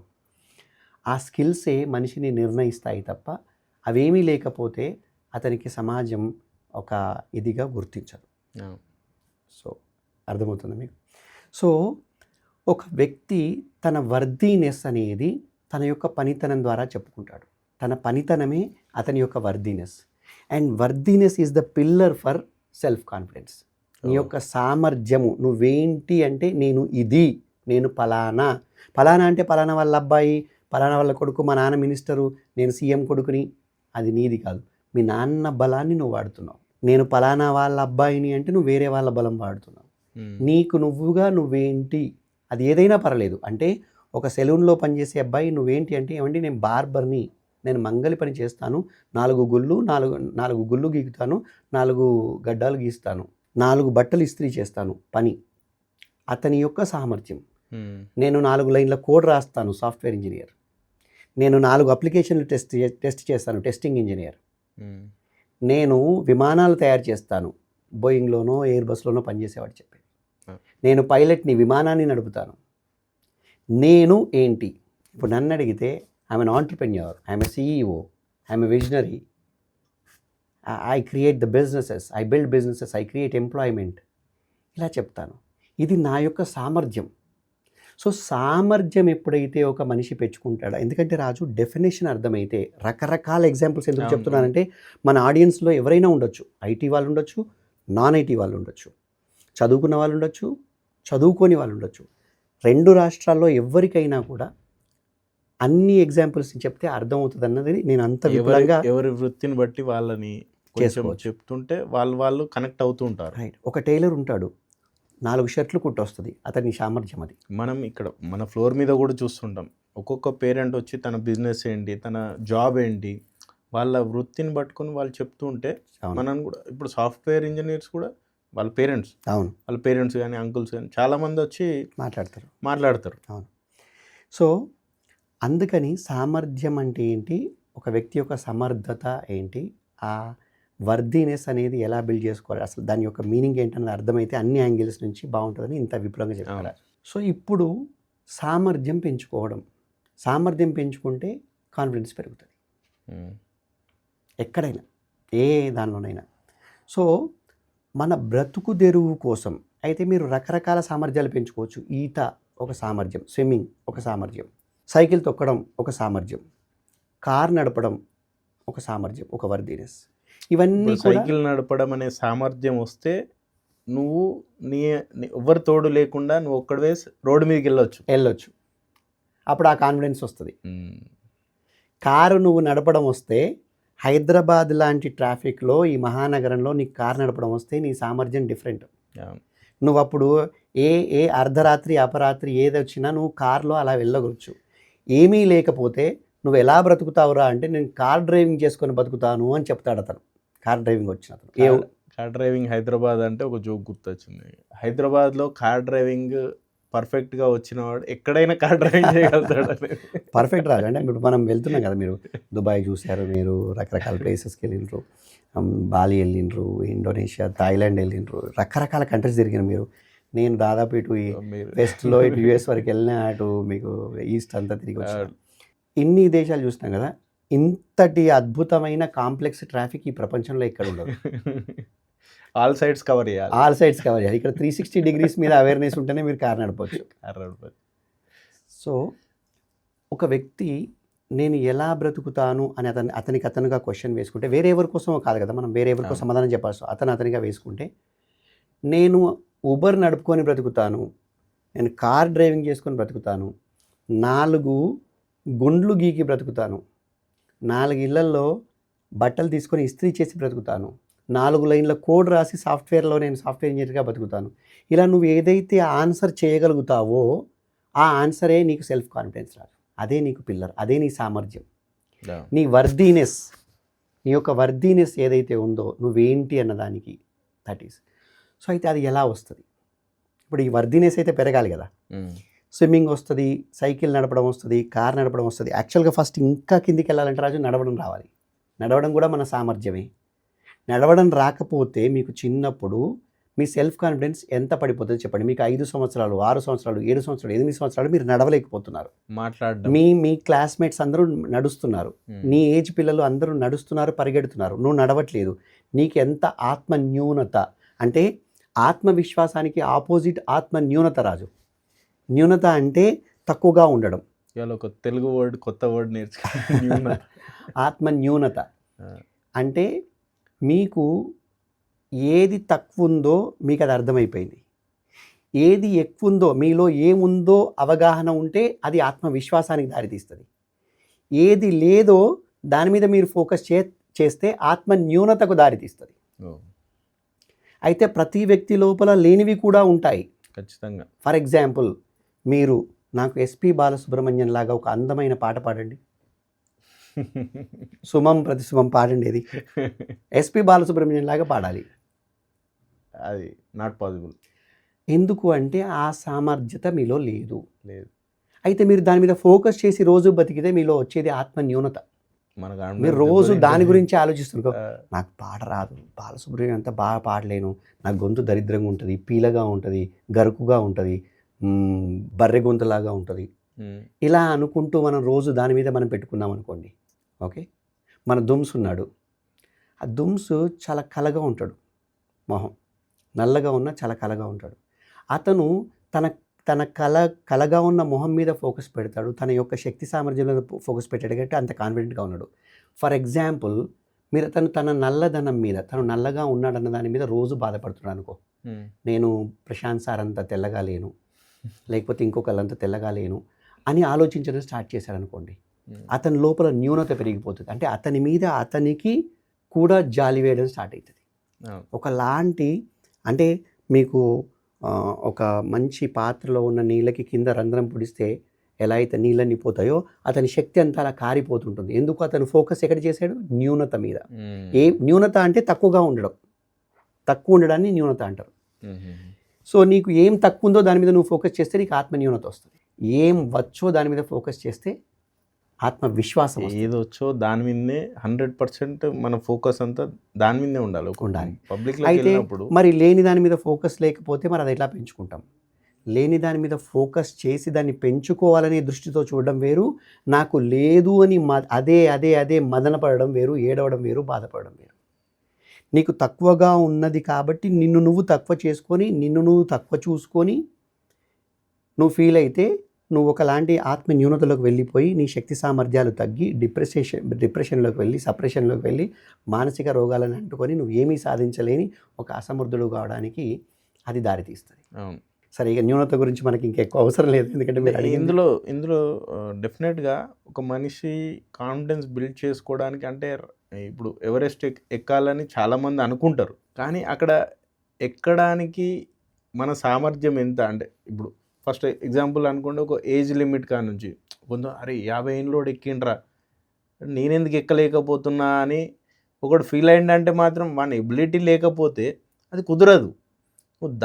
ఆ స్కిల్సే మనిషిని నిర్ణయిస్తాయి తప్ప అవేమీ లేకపోతే అతనికి సమాజం ఒక ఇదిగా గుర్తించదు. సో అర్థమవుతుంది మీకు? సో ఒక వ్యక్తి తన వర్దీనెస్ అనేది తన యొక్క పనితనం ద్వారా చెప్పుకుంటాడు. తన పనితనమే అతని యొక్క worthiness. And worthiness is the pillar for self confidence. నీ యొక్క సామర్థ్యము, నువ్వేంటి అంటే నేను ఫలానా అంటే ఫలానా వాళ్ళ అబ్బాయి, ఫలానా వాళ్ళ కొడుకు, మా నాన్న మినిస్టరు, నేను సీఎం కొడుకుని. అది నీది కాదు. మీ నాన్న బలాన్ని నువ్వు వాడుతున్నావు. నేను ఫలానా వాళ్ళ అబ్బాయిని అంటే నువ్వు వేరే వాళ్ళ బలం వాడుతున్నావు. నీకు నువ్వేంటి, అది ఏదైనా పర్లేదు. అంటే ఒక సెలూన్లో పనిచేసే అబ్బాయి నువ్వేంటి అంటే, ఏమండి నేను బార్బర్ని, నేను మంగలి పని చేస్తాను, 4 గుళ్ళు గీకుతాను, 4 గడ్డాలు గీస్తాను, 4 బట్టలు ఇస్త్రీ చేస్తాను పని. అతని యొక్క సామర్థ్యం. నేను 4 లైన్ల కోడ్ రాస్తాను, సాఫ్ట్వేర్ ఇంజనీర్. నేను 4 అప్లికేషన్లు టెస్ట్ చేస్తాను, టెస్టింగ్ ఇంజనీర్. నేను విమానాలు తయారు చేస్తాను, బోయింగ్లోనో ఎయిర్ బస్లోనో పనిచేసేవాడు చెప్పాడు. నేను పైలట్ని, విమానాన్ని నడుపుతాను. నేను ఏంటి? ఇప్పుడు నన్ను అడిగితే I'm N entrepreneur, I'm a CEO, I'm a visionary, I create the businesses, I build businesses, I create employment, ఇలా చెప్తాను. ఇది నా యొక్క సామర్థ్యం. సో సామర్థ్యం ఎప్పుడైతే ఒక మనిషి పెంచుకుంటాడో, ఎందుకంటే రాజు డెఫినేషన్ అర్థమైతే, రకరకాల ఎగ్జాంపుల్స్ ఎందుకు చెప్తున్నానంటే, మన ఆడియన్స్లో ఎవరైనా ఉండొచ్చు, ఐటీ వాళ్ళు ఉండొచ్చు, నాన్ ఐటీ వాళ్ళు ఉండొచ్చు, చదువుకున్న వాళ్ళు ఉండొచ్చు, చదువుకోని వాళ్ళు ఉండొచ్చు. 2 రాష్ట్రాల్లో ఎవరికైనా కూడా అన్ని ఎగ్జాంపుల్స్ చెప్తే అర్థమవుతుంది అన్నది నేను అంత విపులంగా ఎవరి వృత్తిని బట్టి వాళ్ళని చెప్తుంటే వాళ్ళు కనెక్ట్ అవుతూ ఉంటారు. రైట్. ఒక టైలర్ ఉంటాడు, 4 షర్ట్లు కుట్టొస్తుంది, అతని సామర్థ్యం అది. మనం ఇక్కడ మన ఫ్లోర్ మీద కూడా చూస్తుంటాం, ఒక్కొక్క పేరెంట్ వచ్చి తన బిజినెస్ ఏంటి, తన జాబ్ ఏంటి, వాళ్ళ వృత్తిని పట్టుకొని వాళ్ళు చెప్తూ ఉంటే మనం కూడా, ఇప్పుడు సాఫ్ట్వేర్ ఇంజనీర్స్ కూడా వాళ్ళ పేరెంట్స్, వాళ్ళ పేరెంట్స్ కానీ అంకుల్స్ కానీ చాలామంది వచ్చి మాట్లాడతారు. అవును. సో అందుకని సామర్థ్యం అంటే ఏంటి, ఒక వ్యక్తి యొక్క సమర్థత ఏంటి, ఆ వర్దీనెస్ అనేది ఎలా బిల్డ్ చేసుకోవాలి, అసలు దాని యొక్క మీనింగ్ ఏంటన్నది అర్థమైతే అన్ని యాంగిల్స్ నుంచి బాగుంటుందని ఇంత విపులంగా చెప్పారు. సో ఇప్పుడు సామర్థ్యం పెంచుకుంటే కాన్ఫిడెన్స్ పెరుగుతుంది ఎక్కడైనా, ఏ దానిలోనైనా. సో మన బ్రతుకు తెరువు కోసం అయితే మీరు రకరకాల సామర్థ్యాలు పెంచుకోవచ్చు. ఈత ఒక సామర్థ్యం, స్విమ్మింగ్ ఒక సామర్థ్యం, సైకిల్ తొక్కడం ఒక సామర్థ్యం, కార్ నడపడం ఒక సామర్థ్యం, ఒక వర్దీనెస్. ఇవన్నీ సైకిల్ నడపడం అనే సామర్థ్యం వస్తే నువ్వు ఎవరి తోడు లేకుండా నువ్వు ఒక్కడే రోడ్డు మీదకి వెళ్ళొచ్చు. అప్పుడు ఆ కాన్ఫిడెన్స్ వస్తుంది. కారు నువ్వు నడపడం వస్తే, హైదరాబాద్ లాంటి ట్రాఫిక్లో, ఈ మహానగరంలో నీకు కారు నడపడం వస్తే నీ సామర్థ్యం డిఫరెంట్. నువ్వు అప్పుడు ఏ అర్ధరాత్రి అపరాత్రి ఏది వచ్చినా నువ్వు కార్లో అలా వెళ్ళవచ్చు. ఏమీ లేకపోతే నువ్వు ఎలా బ్రతుకుతావురా అంటే, నేను కార్ డ్రైవింగ్ చేసుకొని బతుకుతాను అని చెప్తాడు అతను. కార్ డ్రైవింగ్ వచ్చిన అతను. కార్ డ్రైవింగ్ హైదరాబాద్ అంటే ఒక జోక్ గుర్తొచ్చింది. హైదరాబాద్లో కార్ డ్రైవింగ్ పర్ఫెక్ట్గా వచ్చినవాడు ఎక్కడైనా కార్ డ్రైవింగ్ చేయగలుగుతాడు. పర్ఫెక్ట్ రాదు అంటే ఇప్పుడు మనం వెళ్తున్నాం కదా, మీరు దుబాయ్ చూశారు, మీరు రకరకాల ప్లేసెస్కి వెళ్ళిండ్రు, బాలి వెళ్ళిండ్రు, ఇండోనేషియా, థాయిలాండ్ వెళ్ళిండ్రు, రకరకాల కంట్రీస్ తిరిగిన మీరు. నేను దాదాపు ఇటు వెస్ట్లో ఇటు US వరకు వెళ్ళినా, అటు మీకు ఈస్ట్ అంతా తిరిగి వచ్చాను. ఇన్ని దేశాలు చూసినాం కదా. ఇంతటి అద్భుతమైన కాంప్లెక్స్ ట్రాఫిక్ ఈ ప్రపంచంలో ఎక్కడ ఉండదు. ఆల్ సైడ్స్ కవర్ చేయాలి. ఆల్ సైడ్స్ కవర్ చేయాలి. ఇక్కడ 360 డిగ్రీస్ మీద అవేర్నెస్ ఉంటేనే మీరు కార్ నడపచ్చు. సో ఒక వ్యక్తి నేను ఎలా బ్రతుకుతాను అని అతనికి అతనుగా క్వశ్చన్ వేసుకుంటే, వేరే ఎవరి కోసమో కాదు కదా, మనం వేరే ఎవరికో సమాధానం చెప్పాల్సి, అతనిగా వేసుకుంటే, నేను ఉబర్ నడుపుకొని బ్రతుకుతాను, నేను కార్ డ్రైవింగ్ చేసుకొని బ్రతుకుతాను, 4 గుండ్లు గీకి బ్రతుకుతాను, 4 ఇళ్లల్లో బట్టలు తీసుకొని ఇస్త్రీ చేసి బ్రతుకుతాను, 4 లైన్ల కోడ్ రాసి సాఫ్ట్వేర్లో నేను సాఫ్ట్వేర్ ఇంజనీర్గా బతుకుతాను. ఇలా నువ్వు ఏదైతే ఆన్సర్ చేయగలుగుతావో ఆ ఆన్సరే నీకు సెల్ఫ్ కాన్ఫిడెన్స్ రాదు. అదే నీకు పిల్లర్, అదే నీ సామర్థ్యం, నీ వర్దీనెస్, నీ యొక్క వర్దీనెస్ ఏదైతే ఉందో నువ్వేంటి అన్నదానికి దట్ ఈస్. సో అయితే అది ఎలా వస్తుంది? ఇప్పుడు ఈ వర్దీనెస్ అయితే పెరగాలి కదా. స్విమ్మింగ్ వస్తుంది, సైకిల్ నడపడం వస్తుంది, కార్ నడపడం వస్తుంది. యాక్చువల్గా ఫస్ట్ ఇంకా కిందికి వెళ్ళాలంటే రాజు నడవడం రావాలి. నడవడం కూడా మన సామర్థ్యమే. నడవడం రాకపోతే మీకు చిన్నప్పుడు మీ సెల్ఫ్ కాన్ఫిడెన్స్ ఎంత పడిపోతుంది చెప్పండి. మీకు 5 సంవత్సరాలు, 6 సంవత్సరాలు, 7 సంవత్సరాలు, 8 సంవత్సరాలు మీరు నడవలేకపోతున్నారు. మాట్లాడడం, మీ క్లాస్మేట్స్ అందరూ నడుస్తున్నారు, నీ ఏజ్ పిల్లలు అందరూ నడుస్తున్నారు, పరిగెడుతున్నారు, నువ్వు నడవట్లేదు. నీకు ఎంత ఆత్మ న్యూనత అంటే, ఆత్మవిశ్వాసానికి ఆపోజిట్ ఆత్మ న్యూనత రాజు. న్యూనత అంటే తక్కువగా ఉండడం. ఇవాళ ఒక తెలుగు వర్డ్, కొత్త వర్డ్ నేర్చుకున్నా. ఆత్మ న్యూనత అంటే మీకు ఏది తక్కువ ఉందో మీకు అది అర్థమైపోయింది. ఏది ఎక్కువ ఉందో, మీలో ఏముందో అవగాహన ఉంటే అది ఆత్మవిశ్వాసానికి దారితీస్తుంది. ఏది లేదో దాని మీద మీరు ఫోకస్ చేస్తే ఆత్మ న్యూనతకు దారితీస్తుంది. అయితే ప్రతి వ్యక్తి లోపల లేనివి కూడా ఉంటాయి ఖచ్చితంగా. ఫర్ ఎగ్జాంపుల్, మీరు నాకు ఎస్పి బాలసుబ్రహ్మణ్యం లాగా ఒక అందమైన పాట పాడండి, సుమం ప్రతి సుమం పాడండి. అది ఎస్పి బాలసుబ్రహ్మణ్యం లాగా పాడాలి, అది నాట్ పాసిబుల్. ఎందుకు అంటే ఆ సామర్థ్యత మీలో లేదు. అయితే మీరు దాని మీద ఫోకస్ చేసి రోజు బతికితే మీలో వచ్చేది ఆత్మ న్యూనత. మీరు రోజు దాని గురించి ఆలోచిస్తున్నారు, నాకు పాట రాదు, బాలసుబ్రహ్మణ్యం అంతా బాగా పాడలేను, నాకు గొంతు దరిద్రంగా ఉంటుంది, పీలగా ఉంటుంది, గరుకుగా ఉంటుంది, బర్రె గొంతులాగా ఉంటుంది. ఇలా అనుకుంటూ మనం రోజు దాని మీద మనం పెట్టుకున్నాం అనుకోండి. ఓకే, మన దుమ్స్ ఉన్నాడు, ఆ దుమ్స్ చాలా కలగా ఉంటాడు, మొహం నల్లగా ఉన్న చాలా కలగా ఉంటాడు. అతను తన కలగా ఉన్న మొహం మీద ఫోకస్ పెడతాడు, తన యొక్క శక్తి సామర్థ్యంలో ఫోకస్ పెట్టాడు కాబట్టి అంత కాన్ఫిడెంట్గా ఉన్నాడు. ఫర్ ఎగ్జాంపుల్, మీరు తన నల్లదనం మీద, తను నల్లగా ఉన్నాడన్న దాని మీద రోజు బాధపడుతున్నాడు అనుకో, నేను ప్రశాంత్ సార్ అంత తెల్లగా లేను, లేకపోతే ఇంకొకళ్ళంతా తెల్లగా లేను అని ఆలోచించడం స్టార్ట్ చేశాడు అనుకోండి, అతని లోపల న్యూనత పెరిగిపోతుంది. అంటే అతని మీద అతనికి కూడా జాలి వేయడం స్టార్ట్ అవుతుంది. ఒకలాంటి అంటే మీకు ఒక మంచి పాత్రలో ఉన్న నీళ్ళకి కింద రంధ్రం పుడిస్తే ఎలా అయితే నీళ్ళని పోతాయో, అతని శక్తి అంతా అలా కారిపోతుంటుంది. ఎందుకు? అతను ఫోకస్ ఎక్కడ చేశాడు? న్యూనత మీద. ఏ న్యూనత అంటే తక్కువగా ఉండడం, తక్కువ ఉండడాన్ని న్యూనత అంటారు. సో నీకు ఏం తక్కువ ఉందో దాని మీద నువ్వు ఫోకస్ చేస్తే నీకు ఆత్మ న్యూనత వస్తుంది. ఏం వచ్చో దాని మీద ఫోకస్ చేస్తే ఆత్మవిశ్వాసం. ఏదొచ్చో దాని మీదనే 100% మన ఫోకస్ అంతా దాని మీదనే ఉండాలి. పబ్లిక్ అయితే మరి లేని దాని మీద ఫోకస్ లేకపోతే మరి అది ఎట్లా పెంచుకుంటాం? లేని దాని మీద ఫోకస్ చేసి దాన్ని పెంచుకోవాలనే దృష్టితో చూడడం వేరు, నాకు లేదు అని అదే మదన పడడం వేరు, ఏడవడం వేరు, బాధపడడం వేరు. నీకు తక్కువగా ఉన్నది కాబట్టి నిన్ను నువ్వు తక్కువ చేసుకొని, నిన్ను నువ్వు తక్కువ చూసుకొని నువ్వు ఫీల్ అయితే నువ్వు ఒకలాంటి ఆత్మ న్యూనతలోకి వెళ్ళిపోయి నీ శక్తి సామర్థ్యాలు తగ్గి డిప్రెషన్లోకి వెళ్ళి, సప్రెషన్లోకి వెళ్ళి, మానసిక రోగాలను అంటుకొని నువ్వు ఏమీ సాధించలేని ఒక అసమర్థుడు కావడానికి అది దారితీస్తుంది. సరే, ఇక న్యూనత గురించి మనకి ఇంకెక్కువ అవసరం లేదు, ఎందుకంటే మీరు ఇందులో డెఫినెట్గా ఒక మనిషి కాన్ఫిడెన్స్ బిల్డ్ చేసుకోవడానికి, అంటే ఇప్పుడు ఎవరెస్ట్ ఎక్కాలని చాలామంది అనుకుంటారు, కానీ అక్కడ ఎక్కడానికి మన సామర్థ్యం ఎంత అంటే, ఇప్పుడు ఫస్ట్ ఎగ్జాంపుల్ అనుకోండి, ఒక ఏజ్ లిమిట్ కా నుంచి కొంత అరే 50 ఏళ్ళోడు ఎక్కిండ్రా నేనెందుకు ఎక్కలేకపోతున్నా అని ఒకటి ఫీల్ అయిందంటే మాత్రం మన ఎబిలిటీ లేకపోతే అది కుదరదు.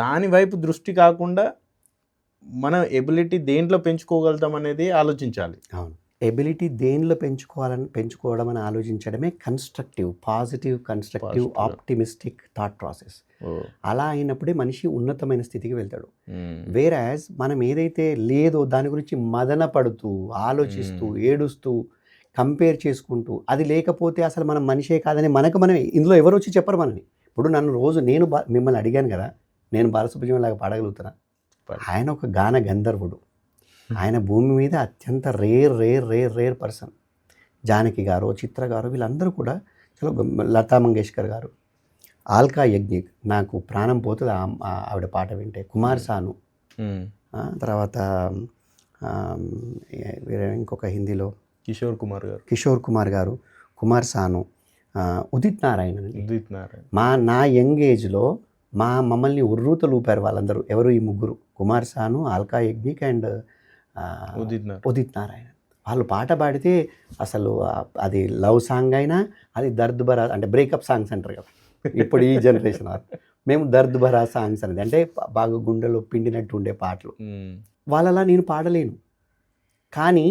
దాని వైపు దృష్టి కాకుండా మన ఎబిలిటీ దేంట్లో పెంచుకోగలుగుతాం అనేది ఆలోచించాలి. అవును, ఎబిలిటీ దేనిలో పెంచుకోవడం అని ఆలోచించడమే constructive, positive, constructive, optimistic thought process. అలా అయినప్పుడే మనిషి ఉన్నతమైన స్థితికి వెళ్తాడు. వేరాజ్ మనం ఏదైతే లేదో దాని గురించి మదన పడుతూ, ఆలోచిస్తూ, ఏడుస్తూ కంపేర్ చేసుకుంటూ అది లేకపోతే అసలు మనం మనిషే కాదని మనకు మనమే ఇందులో ఎవరు వచ్చి చెప్పరు మనని. ఇప్పుడు నన్ను రోజు నేను మిమ్మల్ని అడిగాను కదా, నేను బాలసుబ్రహ్మణ్యం లాగా పాడగలుగుతానా? ఆయన ఒక గాన గంధర్వుడు. ఆయన భూమి మీద అత్యంత రేర్ పర్సన్. జానకి గారు, చిత్ర గారు వీళ్ళందరూ కూడా చాలా లతా మంగేష్కర్ గారు, ఆల్కా యజ్ఞిక్, నాకు ప్రాణం పోతుంది ఆవిడ పాట వింటే. కుమార్ సాను, తర్వాత వేరే ఇంకొక హిందీలో కిషోర్ కుమార్ గారు, కుమార్ సాను, ఉదిత్ నారాయణ. నా యంగ్ ఏజ్లో మమ్మల్ని ఉర్రూతలు ఊపారు వాళ్ళందరూ. ఎవరు ఈ ముగ్గురు? కుమార్ సాను, ఆల్కా యజ్ఞిక్ అండ్ ఉదిత్ నారాయణ. వాళ్ళు పాట పాడితే అసలు అది లవ్ సాంగ్ అయినా, అది దర్ద్ భరా అంటే బ్రేకప్ సాంగ్స్ అంటారు కదా ఇప్పుడు ఈ జనరేషన్ వాళ్ళు, మేము దర్ద్ భరా సాంగ్స్ అనేది అంటే బాగా గుండెలో పిండినట్టు ఉండే పాటలు. వాళ్ళలా నేను పాడలేను, కానీ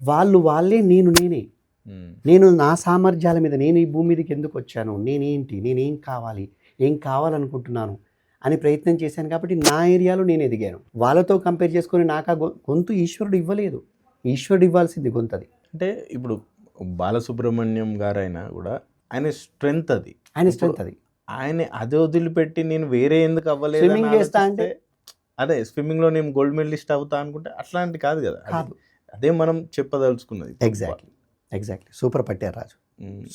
వాళ్ళే నేను నా సామర్థ్యాల మీద, నేను ఈ భూమి మీదకి ఎందుకు వచ్చాను, నేనేం కావాలి, ఏం కావాలనుకుంటున్నాను అని ప్రయత్నం చేశాను. కాబట్టి నా ఏరియాలో నేను ఎదిగాను. వాళ్ళతో కంపేర్ చేసుకొని నాకు ఆ గొంతు ఈశ్వరుడు ఇవ్వలేదు. ఈశ్వరుడు ఇవ్వాల్సింది గొంతు అది. అంటే ఇప్పుడు బాలసుబ్రహ్మణ్యం గారైనా కూడా ఆయన స్ట్రెంగ్త్ అది, ఆయన అదే వదిలిపెట్టి నేను వేరే ఎందుకు అవ్వలేదు, స్విమ్మింగ్ చేస్తా అంటే అదే స్విమ్మింగ్లో నేను గోల్డ్ మెడలిస్ట్ అవుతా అనుకుంటే అట్లాంటి కాదు కదా, అదే మనం చెప్పదలుచుకున్నది. ఎగ్జాక్ట్లీ సూపర్ పట్టారు రాజు,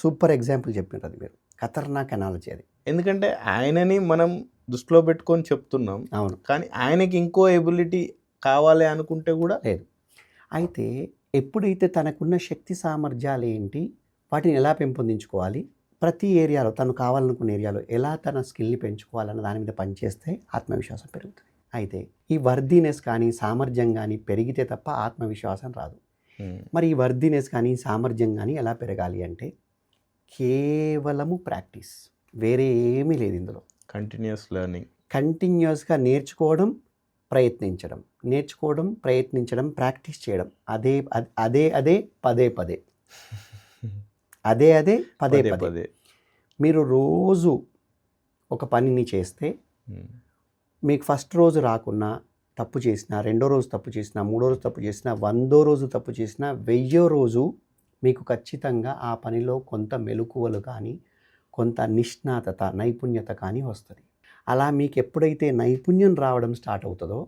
సూపర్ ఎగ్జాంపుల్ చెప్పినారు అది. మీరు ఖతర్నాక్ అనాలజీ అది. ఎందుకంటే ఆయనని మనం దృష్టిలో పెట్టుకొని చెప్తున్నాం. అవును, కానీ ఆయనకి ఇంకో ఎబిలిటీ కావాలి అనుకుంటే కూడా లేదు. అయితే ఎప్పుడైతే తనకున్న శక్తి సామర్థ్యాలు ఏంటి, వాటిని ఎలా పెంపొందించుకోవాలి, ప్రతి ఏరియాలో తను కావాలనుకున్న ఏరియాలో ఎలా తన స్కిల్ని పెంచుకోవాలన్న దాని మీద పనిచేస్తే ఆత్మవిశ్వాసం పెరుగుతుంది. అయితే ఈ వర్దీనెస్ కానీ సామర్థ్యం కానీ పెరిగితే తప్ప ఆత్మవిశ్వాసం రాదు. మరి ఈ వర్దీనెస్ కానీ సామర్థ్యం కానీ ఎలా పెరగాలి అంటే కేవలము ప్రాక్టీస్, వేరే ఏమీ లేదు ఇందులో. కంటిన్యూస్ లెర్నింగ్, కంటిన్యూస్గా నేర్చుకోవడం, ప్రయత్నించడం, ప్రాక్టీస్ చేయడం. అదే పదే. మీరు రోజు ఒక పనిని చేస్తే మీకు ఫస్ట్ రోజు రాకున్నా, తప్పు చేసినా, రెండో రోజు తప్పు చేసినా, మూడో రోజు తప్పు చేసినా, 100వ రోజు తప్పు చేసినా, 1000వ రోజు మీకు ఖచ్చితంగా ఆ పనిలో కొంత మెలకువలు కానీ, కొంత నిష్ణాతత, నైపుణ్యత కానీ వస్తుంది. అలా మీకు ఎప్పుడైతే నైపుణ్యం రావడం స్టార్ట్ అవుతుందో,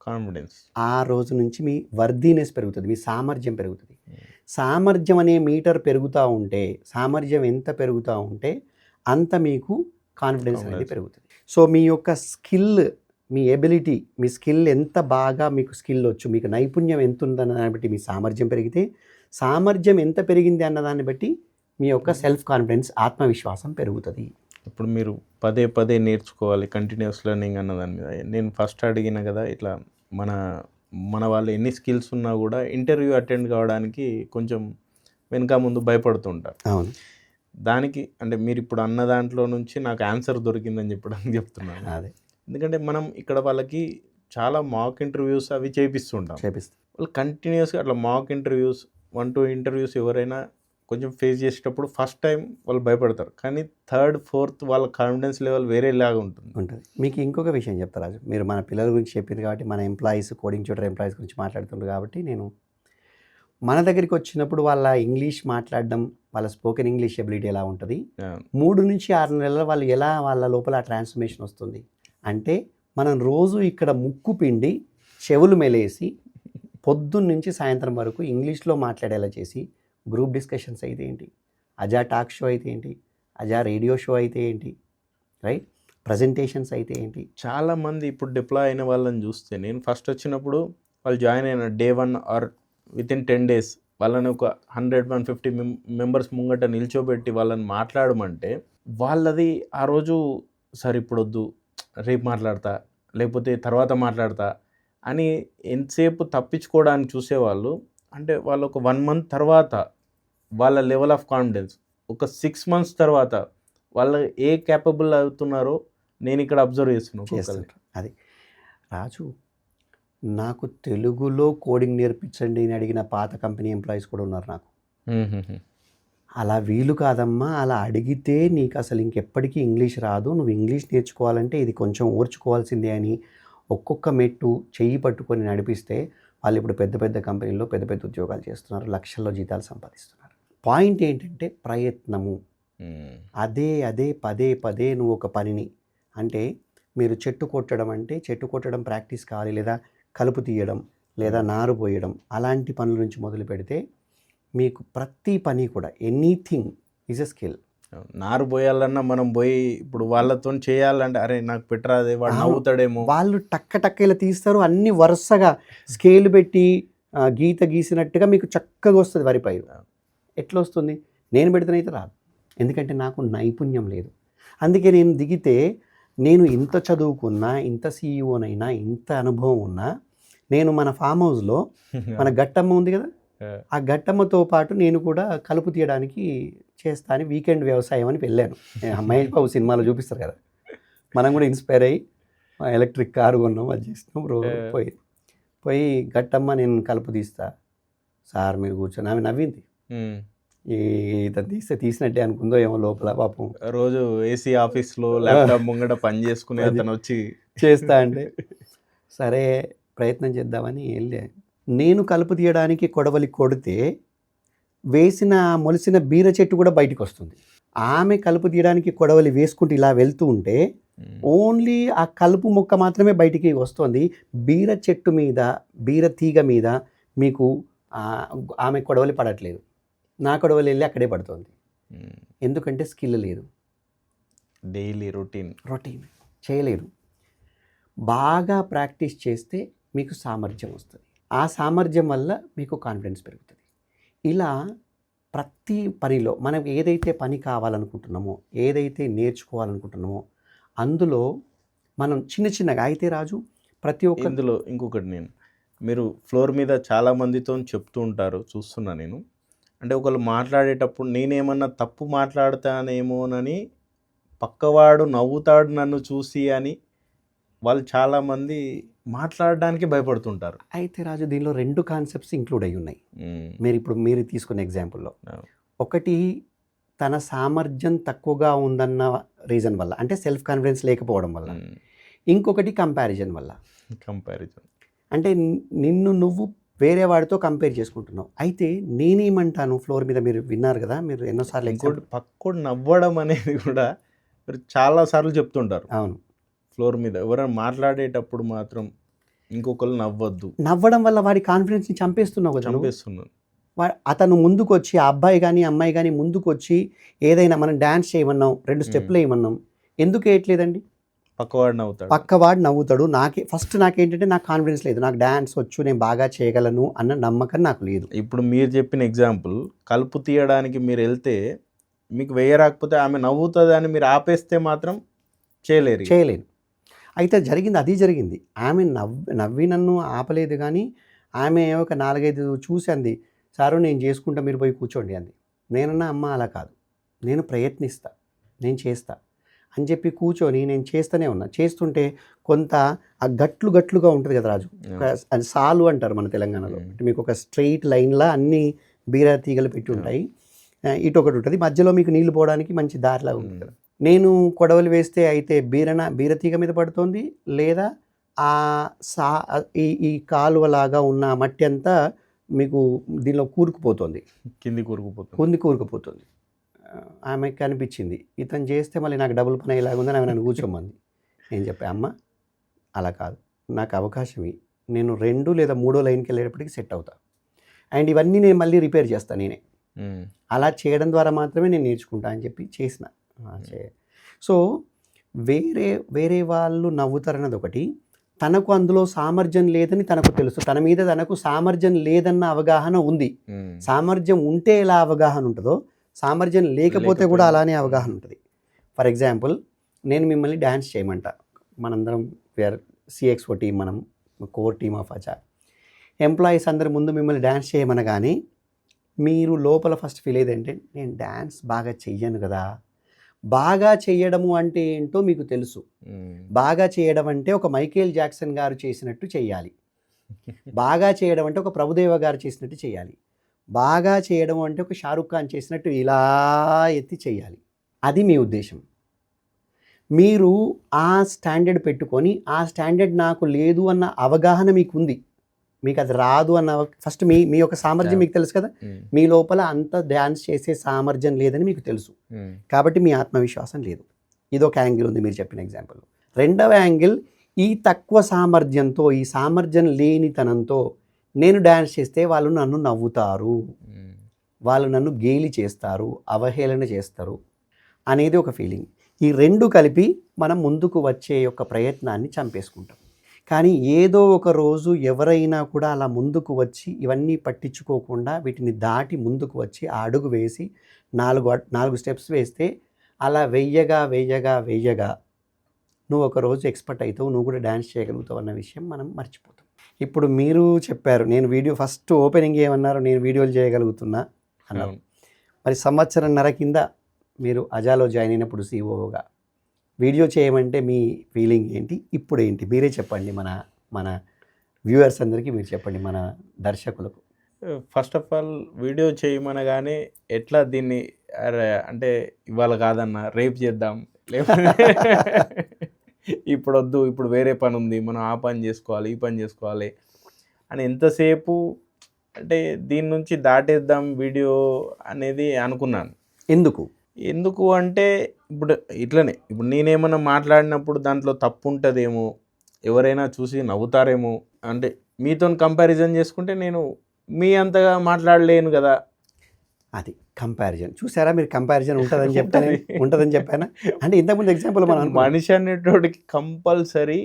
కాన్ఫిడెన్స్, ఆ రోజు నుంచి మీ వర్దీనెస్ పెరుగుతుంది, మీ సామర్థ్యం పెరుగుతుంది. సామర్థ్యం అనే మీటర్ పెరుగుతూ ఉంటే, సామర్థ్యం ఎంత పెరుగుతూ ఉంటే అంత మీకు కాన్ఫిడెన్స్ అనేది పెరుగుతుంది. సో మీ యొక్క స్కిల్, మీ ఎబిలిటీ, మీ స్కిల్ ఎంత బాగా మీకు స్కిల్ వచ్చు, మీకు నైపుణ్యం ఎంత ఉందన్న దాన్ని బట్టి మీ సామర్థ్యం పెరిగితే, సామర్థ్యం ఎంత పెరిగింది అన్నదాన్ని బట్టి మీ యొక్క సెల్ఫ్ కాన్ఫిడెన్స్, ఆత్మవిశ్వాసం పెరుగుతుంది. ఇప్పుడు మీరు పదే నేర్చుకోవాలి, కంటిన్యూస్ లెర్నింగ్ అన్న దాని మీద నేను ఫస్ట్ అడిగిన కదా, ఇట్లా మన వాళ్ళు ఎన్ని స్కిల్స్ ఉన్నా కూడా ఇంటర్వ్యూ అటెండ్ కావడానికి కొంచెం వెనక ముందు భయపడుతుంటారు. అవును, దానికి అంటే మీరు ఇప్పుడు అన్న దాంట్లో నుంచి నాకు ఆన్సర్ దొరికిందని చెప్పడానికి చెప్తున్నాను. అదే, ఎందుకంటే మనం ఇక్కడ వాళ్ళకి చాలా మాక్ ఇంటర్వ్యూస్ అవి చేపిస్తాం. వాళ్ళు కంటిన్యూస్గా అట్లా మాక్ ఇంటర్వ్యూస్ 1-2 ఇంటర్వ్యూస్ ఎవరైనా కొంచెం ఫేస్ చేసేటప్పుడు ఫస్ట్ టైం వాళ్ళు భయపడతారు, కానీ 3rd, 4th వాళ్ళ కాన్ఫిడెన్స్ లెవెల్ వేరేలాగా ఉంటుంది. మీకు ఇంకొక విషయం చెప్తా రాజు, మీరు మన పిల్లల గురించి చెప్పింది కాబట్టి, మన ఎంప్లాయీస్, కోడింగ్ ట్యూటర్ ఎంప్లాయీస్ గురించి మాట్లాడుతున్నారు కాబట్టి, నేను మన దగ్గరికి వచ్చినప్పుడు వాళ్ళ ఇంగ్లీష్ మాట్లాడడం, వాళ్ళ స్పోకెన్ ఇంగ్లీష్ ఎబిలిటీ ఎలా ఉంటుంది, 3 నుంచి 6 నెలల వాళ్ళు ఎలా వాళ్ళ లోపల ట్రాన్స్ఫర్మేషన్ వస్తుంది అంటే, మనం రోజు ఇక్కడ ముక్కు పిండి చెవులు మెలేసి పొద్దున్న నుంచి సాయంత్రం వరకు ఇంగ్లీష్లో మాట్లాడేలా చేసి, గ్రూప్ డిస్కషన్స్ అయితే ఏంటి, అజా టాక్ షో అయితే ఏంటి, అజా రేడియో షో అయితే ఏంటి, రైట్, ప్రజెంటేషన్స్ అయితే ఏంటి. చాలామంది ఇప్పుడు డిప్లాయ్ అయిన వాళ్ళని చూస్తే, నేను ఫస్ట్ వచ్చినప్పుడు వాళ్ళు జాయిన్ అయిన Day 1 ఆర్ వితిన్ 10 days వాళ్ళని ఒక 100-150 మెంబర్స్ ముంగట నిల్చోబెట్టి వాళ్ళని మాట్లాడమంటే, వాళ్ళది ఆ రోజు సరే ఇప్పుడు వద్దు, రేపు మాట్లాడతా, లేకపోతే తర్వాత మాట్లాడతా అని ఎంతసేపు తప్పించుకోవడానికి చూసేవాళ్ళు. అంటే వాళ్ళు ఒక 1 month తర్వాత వాళ్ళ లెవెల్ ఆఫ్ కాన్ఫిడెన్స్, ఒక 6 months తర్వాత వాళ్ళు ఏ క్యాపబుల్ అవుతున్నారో నేను ఇక్కడ అబ్జర్వ్ చేస్తున్నాను. అది రాజు, నాకు తెలుగులో కోడింగ్ నేర్పించండి అని అడిగిన పాత కంపెనీ ఎంప్లాయీస్ కూడా ఉన్నారు నాకు. అలా వీలు కాదమ్మా, అలా అడిగితే నీకు అసలు ఇంకెప్పటికీ ఇంగ్లీష్ రాదు, నువ్వు ఇంగ్లీష్ నేర్చుకోవాలంటే ఇది కొంచెం ఓర్చుకోవాల్సిందే అని ఒక్కొక్క మెట్టు చెయ్యి పట్టుకొని నడిపిస్తే వాళ్ళు ఇప్పుడు పెద్ద పెద్ద కంపెనీల్లో పెద్ద పెద్ద ఉద్యోగాలు చేస్తున్నారు, లక్షల్లో జీతాలు సంపాదిస్తున్నారు. పాయింట్ ఏంటంటే ప్రయత్నము. అదే అదే పదే పదే నువ్వు ఒక పనిని, అంటే మీరు చెట్టు కొట్టడం ప్రాక్టీస్ కావాలి, లేదా కలుపు తీయడం, లేదా నారు పోయడం, అలాంటి పనుల నుంచి మొదలు పెడితే మీకు ప్రతి పని కూడా ఎనీథింగ్ ఈజ్ ఎ స్కిల్. నారు పోయాలన్నా మనం పోయి ఇప్పుడు వాళ్ళతో చేయాలంటే అరే నాకు పెట్టరాదే వాడు నవ్వుతాడేమో, వాళ్ళు టక్క ఇలా తీస్తారు, అన్ని వరుసగా స్కేల్ పెట్టి గీత గీసినట్టుగా మీకు చక్కగా వస్తుంది వరి పైరు. ఎట్లా వస్తుంది? నేను పెడితేనైతే రాదు, ఎందుకంటే నాకు నైపుణ్యం లేదు. అందుకే నేను దిగితే, నేను ఇంత చదువుకున్నా, ఇంత సీఈఓనైనా, ఇంత అనుభవం ఉన్నా, నేను మన ఫామ్ హౌస్లో మన గట్టమ్మ ఉంది కదా, ఆ గట్టమ్మతో పాటు నేను కూడా కలుపు తీయడానికి చేస్తా అని వీకెండ్ వ్యవసాయం అని వెళ్ళాను. మహేష్ బాబు సినిమాలో చూపిస్తారు కదా, మనం కూడా ఇన్స్పైర్ అయ్యి ఎలక్ట్రిక్ కారు కొన్నాం, అది చేసినాం. పోయి గట్టమ్మ నేను కలుపు తీస్తా సార్ మీరు కూర్చొని, ఆమె నవ్వింది. ఇతను తీసినట్టే అనుకుందో ఏమో లోపల, పాపం రోజు ఏసీ ఆఫీస్లో ల్యాప్టాప్ ముంగట పని చేసుకుని అతను వచ్చి చేస్తా అంటే సరే ప్రయత్నం చేద్దామని వెళ్ళే. నేను కలుపు తీయడానికి కొడవలి కొడితే మొలిసిన బీర చెట్టు కూడా బయటకు వస్తుంది. ఆమె కలుపు తీయడానికి కొడవలి వేసుకుంటూ ఇలా వెళ్తూ ఉంటే ఓన్లీ ఆ కలుపు మొక్క మాత్రమే బయటికి వస్తుంది. బీర చెట్టు మీద, బీర తీగ మీద మీకు ఆమె కొడవలి పడట్లేదు, నా కొడవలి వెళ్ళి అక్కడే పడుతుంది. ఎందుకంటే స్కిల్ లేదు, డైలీ రొటీన్ చేయలేరు. బాగా ప్రాక్టీస్ చేస్తే మీకు సామర్థ్యం వస్తుంది, ఆ సామర్థ్యం వల్ల మీకు కాన్ఫిడెన్స్ పెరుగుతుంది. ఇలా ప్రతి పనిలో మనం ఏదైతే పని కావాలనుకుంటున్నామో, ఏదైతే నేర్చుకోవాలనుకుంటున్నామో, అందులో మనం చిన్నగా అయితే రాజు ప్రతి ఒక్క ఇందులో ఇంకొకటి, మీరు ఫ్లోర్ మీద చాలామందితో చెప్తూ ఉంటారు, చూస్తున్నా నేను. అంటే ఒకళ్ళు మాట్లాడేటప్పుడు నేనేమన్నా తప్పు మాట్లాడతానేమోనని పక్కవాడు నవ్వుతాడు నన్ను చూసి అని వాళ్ళు చాలామంది మాట్లాడడానికి భయపడుతుంటారు. అయితే రాజు దీనిలో 2 కాన్సెప్ట్స్ ఇంక్లూడ్ అయి ఉన్నాయి. మీరు తీసుకున్న ఎగ్జాంపుల్లో ఒకటి తన సామర్థ్యం తక్కువగా ఉందన్న రీజన్ వల్ల, అంటే సెల్ఫ్ కాన్ఫిడెన్స్ లేకపోవడం వల్ల. ఇంకొకటి కంపారిజన్ వల్ల. అంటే నిన్ను నువ్వు వేరే వాడితో కంపేర్ చేసుకుంటున్నావు. అయితే నేనేమంటాను, ఫ్లోర్ మీద మీరు విన్నారు కదా, మీరు ఎన్నోసార్లు ఇంకోటి పక్కోడు నవ్వడం అనేది కూడా మీరు చాలాసార్లు చెప్తుంటారు. అవును, ఫ్లోర్ మీద ఎవరైనా మాట్లాడేటప్పుడు మాత్రం ఇంకొకరు నవ్వడం వల్ల వాడి కాన్ఫిడెన్స్ని చంపేస్తున్నావు కదా. అతను ముందుకు వచ్చి, ఆ అబ్బాయి కానీ అమ్మాయి కానీ ముందుకు వచ్చి ఏదైనా మనం డ్యాన్స్ చేయమన్నాం, 2 స్టెప్పులు వేయమన్నాం, ఎందుకు వేయట్లేదండి? పక్కవాడు నవ్వుతాడు. నాకేంటంటే నాకు కాన్ఫిడెన్స్ లేదు, నాకు డ్యాన్స్ వచ్చు, నేను బాగా చేయగలను అన్న నమ్మకం నాకు లేదు. ఇప్పుడు మీరు చెప్పిన ఎగ్జాంపుల్, కలుపు తీయడానికి మీరు వెళ్తే మీకు వేయరాకపోతే ఆమె నవ్వుతుంది అని మీరు ఆపేస్తే మాత్రం చేయలేను. అయితే జరిగింది. ఆమె నవ్వి నన్ను ఆపలేదు, కానీ ఆమె ఒక 4-5 చూసి అంది, సారు నేను చేసుకుంటా మీరు పోయి కూర్చోండి అంది. నేనన్నా అమ్మ అలా కాదు, నేను ప్రయత్నిస్తా, నేను చేస్తా అని చెప్పి కూర్చొని నేను చేస్తూనే ఉన్నా. చేస్తుంటే కొంత ఆ గట్లుగా ఉంటుంది కదా రాజు, అది సాలు అంటారు మన తెలంగాణలో. మీకు ఒక స్ట్రెయిట్ లైన్లా అన్ని బీర తీగలు పెట్టి ఉంటాయి, ఇటు ఒకటి ఉంటుంది, మధ్యలో మీకు నీళ్లు పోవడానికి మంచి దారిలా ఉంటుంది కదా. నేను కొడవలి వేస్తే అయితే బీర తీగ మీద పడుతుంది, లేదా ఈ కాలువలాగా ఉన్న మట్టి అంతా మీకు దీనిలో కూరుకుపోతుంది, కింది కూరుకుపోతుంది. ఆమెకి అనిపించింది ఇతను చేస్తే మళ్ళీ నాకు డబుల్ పని ఇలాగుందని ఆమె నన్ను కూర్చోమంది. నేను చెప్పా, అమ్మ అలా కాదు, నాకు అవకాశం నేను 2 లేదా 3 లైన్కి వెళ్ళేటప్పటికి సెట్ అవుతా, అండ్ ఇవన్నీ నేను మళ్ళీ రిపేర్ చేస్తాను నేనే. అలా చేయడం ద్వారా మాత్రమే నేను నేర్చుకుంటా అని చెప్పి చేసిన. సో వేరే వాళ్ళు నవ్వుతారన్నది ఒకటి, తనకు అందులో సామర్థ్యం లేదని తనకు తెలుసు, తన మీద తనకు సామర్థ్యం లేదన్న అవగాహన ఉంది. సామర్థ్యం ఉంటే ఎలా అవగాహన ఉంటుందో, సామర్థ్యం లేకపోతే కూడా అలానే అవగాహన ఉంటుంది. ఫర్ ఎగ్జాంపుల్, నేను మిమ్మల్ని డ్యాన్స్ చేయమంట, మనందరం వేర్ CXO టీమ్, మనం కోర్ టీమ్ ఆఫ్ అచా ఎంప్లాయీస్ అందరి ముందు మిమ్మల్ని డ్యాన్స్ చేయమనగానే మీరు లోపల ఫస్ట్ ఫీల్ అయ్యేదంటే నేను డ్యాన్స్ బాగా చెయ్యను కదా. బాగా చేయడము అంటే ఏంటో మీకు తెలుసు. బాగా చేయడం అంటే ఒక మైకేల్ జాక్సన్ గారు చేసినట్టు చేయాలి, బాగా చేయడం అంటే ఒక ప్రభుదేవ గారు చేసినట్టు చేయాలి, బాగా చేయడం అంటే ఒక షారుఖ్ ఖాన్ చేసినట్టు ఇలా ఎత్తి చేయాలి. అది మీ ఉద్దేశం. మీరు ఆ స్టాండర్డ్ పెట్టుకొని, ఆ స్టాండర్డ్ నాకు లేదు అన్న అవగాహన మీకు ఉంది, మీకు అది రాదు అన్న ఫస్ట్ మీ మీ యొక్క సామర్థ్యం మీకు తెలుసు కదా, మీ లోపల అంత డ్యాన్స్ చేసే సామర్థ్యం లేదని మీకు తెలుసు, కాబట్టి మీ ఆత్మవిశ్వాసం లేదు. ఇది ఒక యాంగిల్ ఉంది మీరు చెప్పిన ఎగ్జాంపుల్. రెండవ యాంగిల్, ఈ తక్కువ సామర్థ్యంతో, ఈ సామర్థ్యం లేనితనంతో నేను డ్యాన్స్ చేస్తే వాళ్ళు నన్ను నవ్వుతారు, వాళ్ళు నన్ను గేలి చేస్తారు, అవహేళన చేస్తారు అనేది ఒక ఫీలింగ్. ఈ రెండు కలిపి మనం ముందుకు వచ్చే యొక్క ప్రయత్నాన్ని చంపేసుకుంటాం. కానీ ఏదో ఒక రోజు ఎవరైనా కూడా అలా ముందుకు వచ్చి ఇవన్నీ పట్టించుకోకుండా వీటిని దాటి ముందుకు వచ్చి ఆ అడుగు వేసి 4 స్టెప్స్ వేస్తే అలా వెయ్యగా నువ్వు ఒక రోజు ఎక్స్పర్ట్ అవుతావు, నువ్వు కూడా డ్యాన్స్ చేయగలుగుతావు అన్న విషయం మనం మర్చిపోతాం. ఇప్పుడు మీరు చెప్పారు, నేను వీడియో ఫస్ట్ ఓపెనింగ్ ఏమన్నారు, నేను వీడియోలు చేయగలుగుతున్నా అన్నారు. మరి సంవత్సరంన్నర కింద మీరు అజాలో జాయిన్ అయినప్పుడు సిఓగా వీడియో చేయమంటే మీ ఫీలింగ్ ఏంటి, ఇప్పుడు ఏంటి, మీరే చెప్పండి. మన వ్యూవర్స్ అందరికీ మీరు చెప్పండి, మన దర్శకులకు. ఫస్ట్ ఆఫ్ ఆల్ వీడియో చేయమనగానే ఎట్లా దీన్ని అంటే ఇవాళ కాదన్నా రేపు చేద్దాం, లేకపోతే ఇప్పుడు వద్దు, ఇప్పుడు వేరే పని ఉంది, మనం ఆ పని చేసుకోవాలి, ఈ పని చేసుకోవాలి అని ఎంతసేపు అంటే దీని నుంచి దాటేద్దాం వీడియో అనేది అనుకున్నాను. ఎందుకు అంటే ఇప్పుడు ఇట్లనే, ఇప్పుడు నేనేమన్నా మాట్లాడినప్పుడు దాంట్లో తప్పు ఉంటుందేమో, ఎవరైనా చూసి నవ్వుతారేమో, అంటే మీతో కంపారిజన్ చేసుకుంటే నేను మీ అంతగా మాట్లాడలేను కదా. అది కంపారిజన్ చూసారా, మీరు కంపారిజన్ ఉంటుందని చెప్పానా అంటే ఇంతకుముందు ఎగ్జాంపుల్ మనం మనిషి అనేటోడికి కంపల్సరీ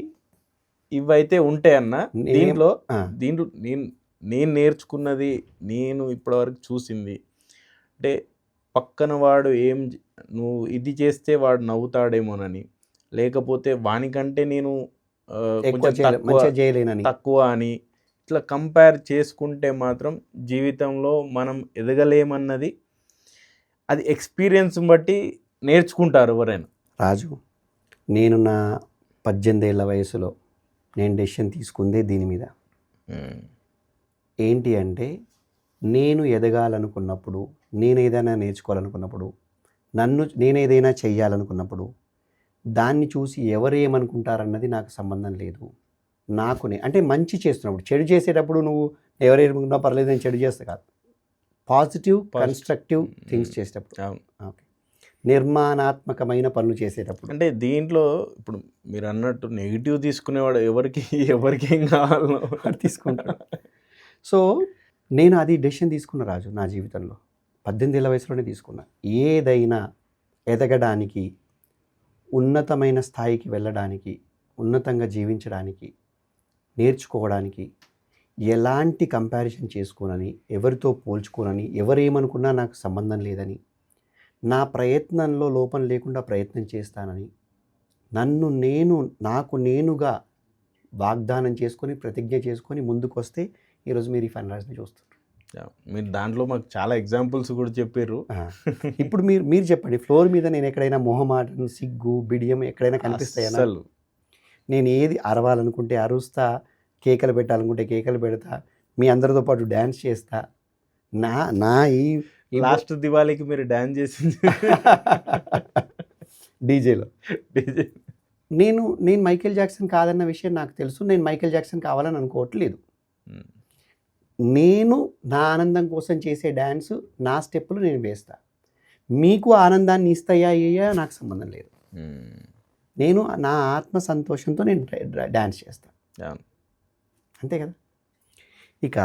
ఇవైతే ఉంటాయన్న. దీంట్లో నేను నేర్చుకున్నది, నేను ఇప్పటివరకు చూసింది అంటే పక్కన వాడు నువ్వు ఇది చేస్తే వాడు నవ్వుతాడేమోనని, లేకపోతే వానికంటే నేను తక్కువ అని ఇట్లా కంపేర్ చేసుకుంటే మాత్రం జీవితంలో మనం ఎదగలేమన్నది అది ఎక్స్పీరియన్స్ బట్టి నేర్చుకుంటారు ఎవరైనా. రాజు, నేను నా 18 ఏళ్ళ వయసులో నేను డెసిషన్ తీసుకుందే దీని మీద. ఏంటి అంటే, నేను ఎదగాలనుకున్నప్పుడు, నేను ఏదైనా నేర్చుకోవాలనుకున్నప్పుడు, నేను ఏదైనా చెయ్యాలనుకున్నప్పుడు దాన్ని చూసి ఎవరేమనుకుంటారన్నది నాకు సంబంధం లేదు. అంటే మంచి చేస్తున్నప్పుడు, చెడు చేసేటప్పుడు నువ్వు ఎవరేమనుకున్నా పర్లేదు, నేను చెడు చేస్తా కాదు, పాజిటివ్ కన్స్ట్రక్టివ్ థింగ్స్ చేసేటప్పుడు, ఓకే, నిర్మాణాత్మకమైన పనులు చేసేటప్పుడు. అంటే దీంట్లో ఇప్పుడు మీరు అన్నట్టు నెగిటివ్ తీసుకునేవాడు ఎవరికి ఏం కావాలో తీసుకుంటాడు. సో నేను అది డెసిషన్ తీసుకున్న రాజు నా జీవితంలో 18 ఏళ్ళ వయసులోనే తీసుకున్నా. ఏదైనా ఎదగడానికి, ఉన్నతమైన స్థాయికి వెళ్ళడానికి, ఉన్నతంగా జీవించడానికి, నేర్చుకోవడానికి ఎలాంటి కంపారిజన్ చేసుకోనని, ఎవరితో పోల్చుకోనని, ఎవరేమనుకున్నా నాకు సంబంధం లేదని, నా ప్రయత్నంలో లోపం లేకుండా ప్రయత్నం చేస్తానని, నాకు నేనుగా వాగ్దానం చేసుకొని, ప్రతిజ్ఞ చేసుకొని ముందుకు వస్తే ఈరోజు మీరు ఈ ఫన్ రాజ్ని చూస్తారు. మీరు దాంట్లో మాకు చాలా ఎగ్జాంపుల్స్ కూడా చెప్పారు. ఇప్పుడు మీరు చెప్పండి, ఫ్లోర్ మీద నేను ఎక్కడైనా మొహమాటం, సిగ్గు, బిడియం ఎక్కడైనా కనిపిస్తాయా? నేను ఏది అరవాలనుకుంటే అరుస్తా, కేకలు పెట్టాలనుకుంటే కేకలు పెడతా, మీ అందరితో పాటు డ్యాన్స్ చేస్తా. ఈ లాస్ట్ దివాళీకి మీరు డ్యాన్స్ చేసింది డీజే. నేను మైకేల్ జాక్సన్ కాదన్న విషయం నాకు తెలుసు. నేను మైకేల్ జాక్సన్ కావాలని అనుకోవట్లేదు. నేను నా ఆనందం కోసం చేసే డ్యాన్స్, నా స్టెప్పులు నేను వేస్తా. మీకు ఆనందాన్ని ఇస్తాయా నాకు సంబంధం లేదు. నేను నా ఆత్మ సంతోషంతో నేను డ్యాన్స్ చేస్తాను, అంతే కదా. ఇక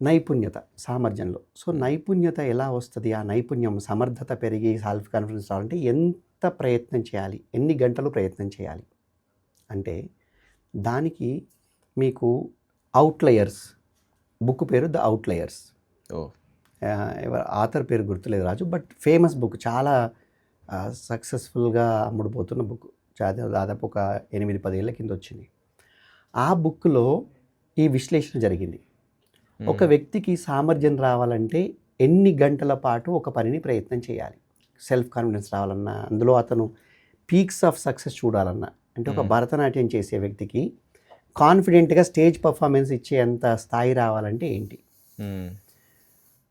నైపుణ్యత, సామర్థ్యంలో. సో నైపుణ్యత ఎలా వస్తుంది? ఆ నైపుణ్యం, సమర్థత పెరిగి సెల్ఫ్ కాన్ఫిడెన్స్ రావాలంటే ఎంత ప్రయత్నం చేయాలి, ఎన్ని గంటలు ప్రయత్నం చేయాలి అంటే, దానికి మీకు అవుట్లయర్స్ బుక్ పేరు ద అవుట్లయర్స్. ఆథర్ పేరు గుర్తులేదు రాజు, బట్ ఫేమస్ బుక్, చాలా సక్సెస్ఫుల్గా అమ్ముడుపోతున్న బుక్, దాదాపు ఒక 8-10 ఏళ్ళ కింద వచ్చింది. ఆ బుక్లో ఈ విశ్లేషణ జరిగింది. ఒక వ్యక్తికి సామర్థ్యం రావాలంటే ఎన్ని గంటల పాటు ఒక పనిని ప్రయత్నం చేయాలి, సెల్ఫ్ కాన్ఫిడెన్స్ రావాలన్నా, అందులో అతను పీక్స్ ఆఫ్ సక్సెస్ చూడాలన్నా, అంటే ఒక భరతనాట్యం చేసే వ్యక్తికి కాన్ఫిడెంట్గా స్టేజ్ పర్ఫార్మెన్స్ ఇచ్చేంత స్థాయి రావాలంటే ఏంటి?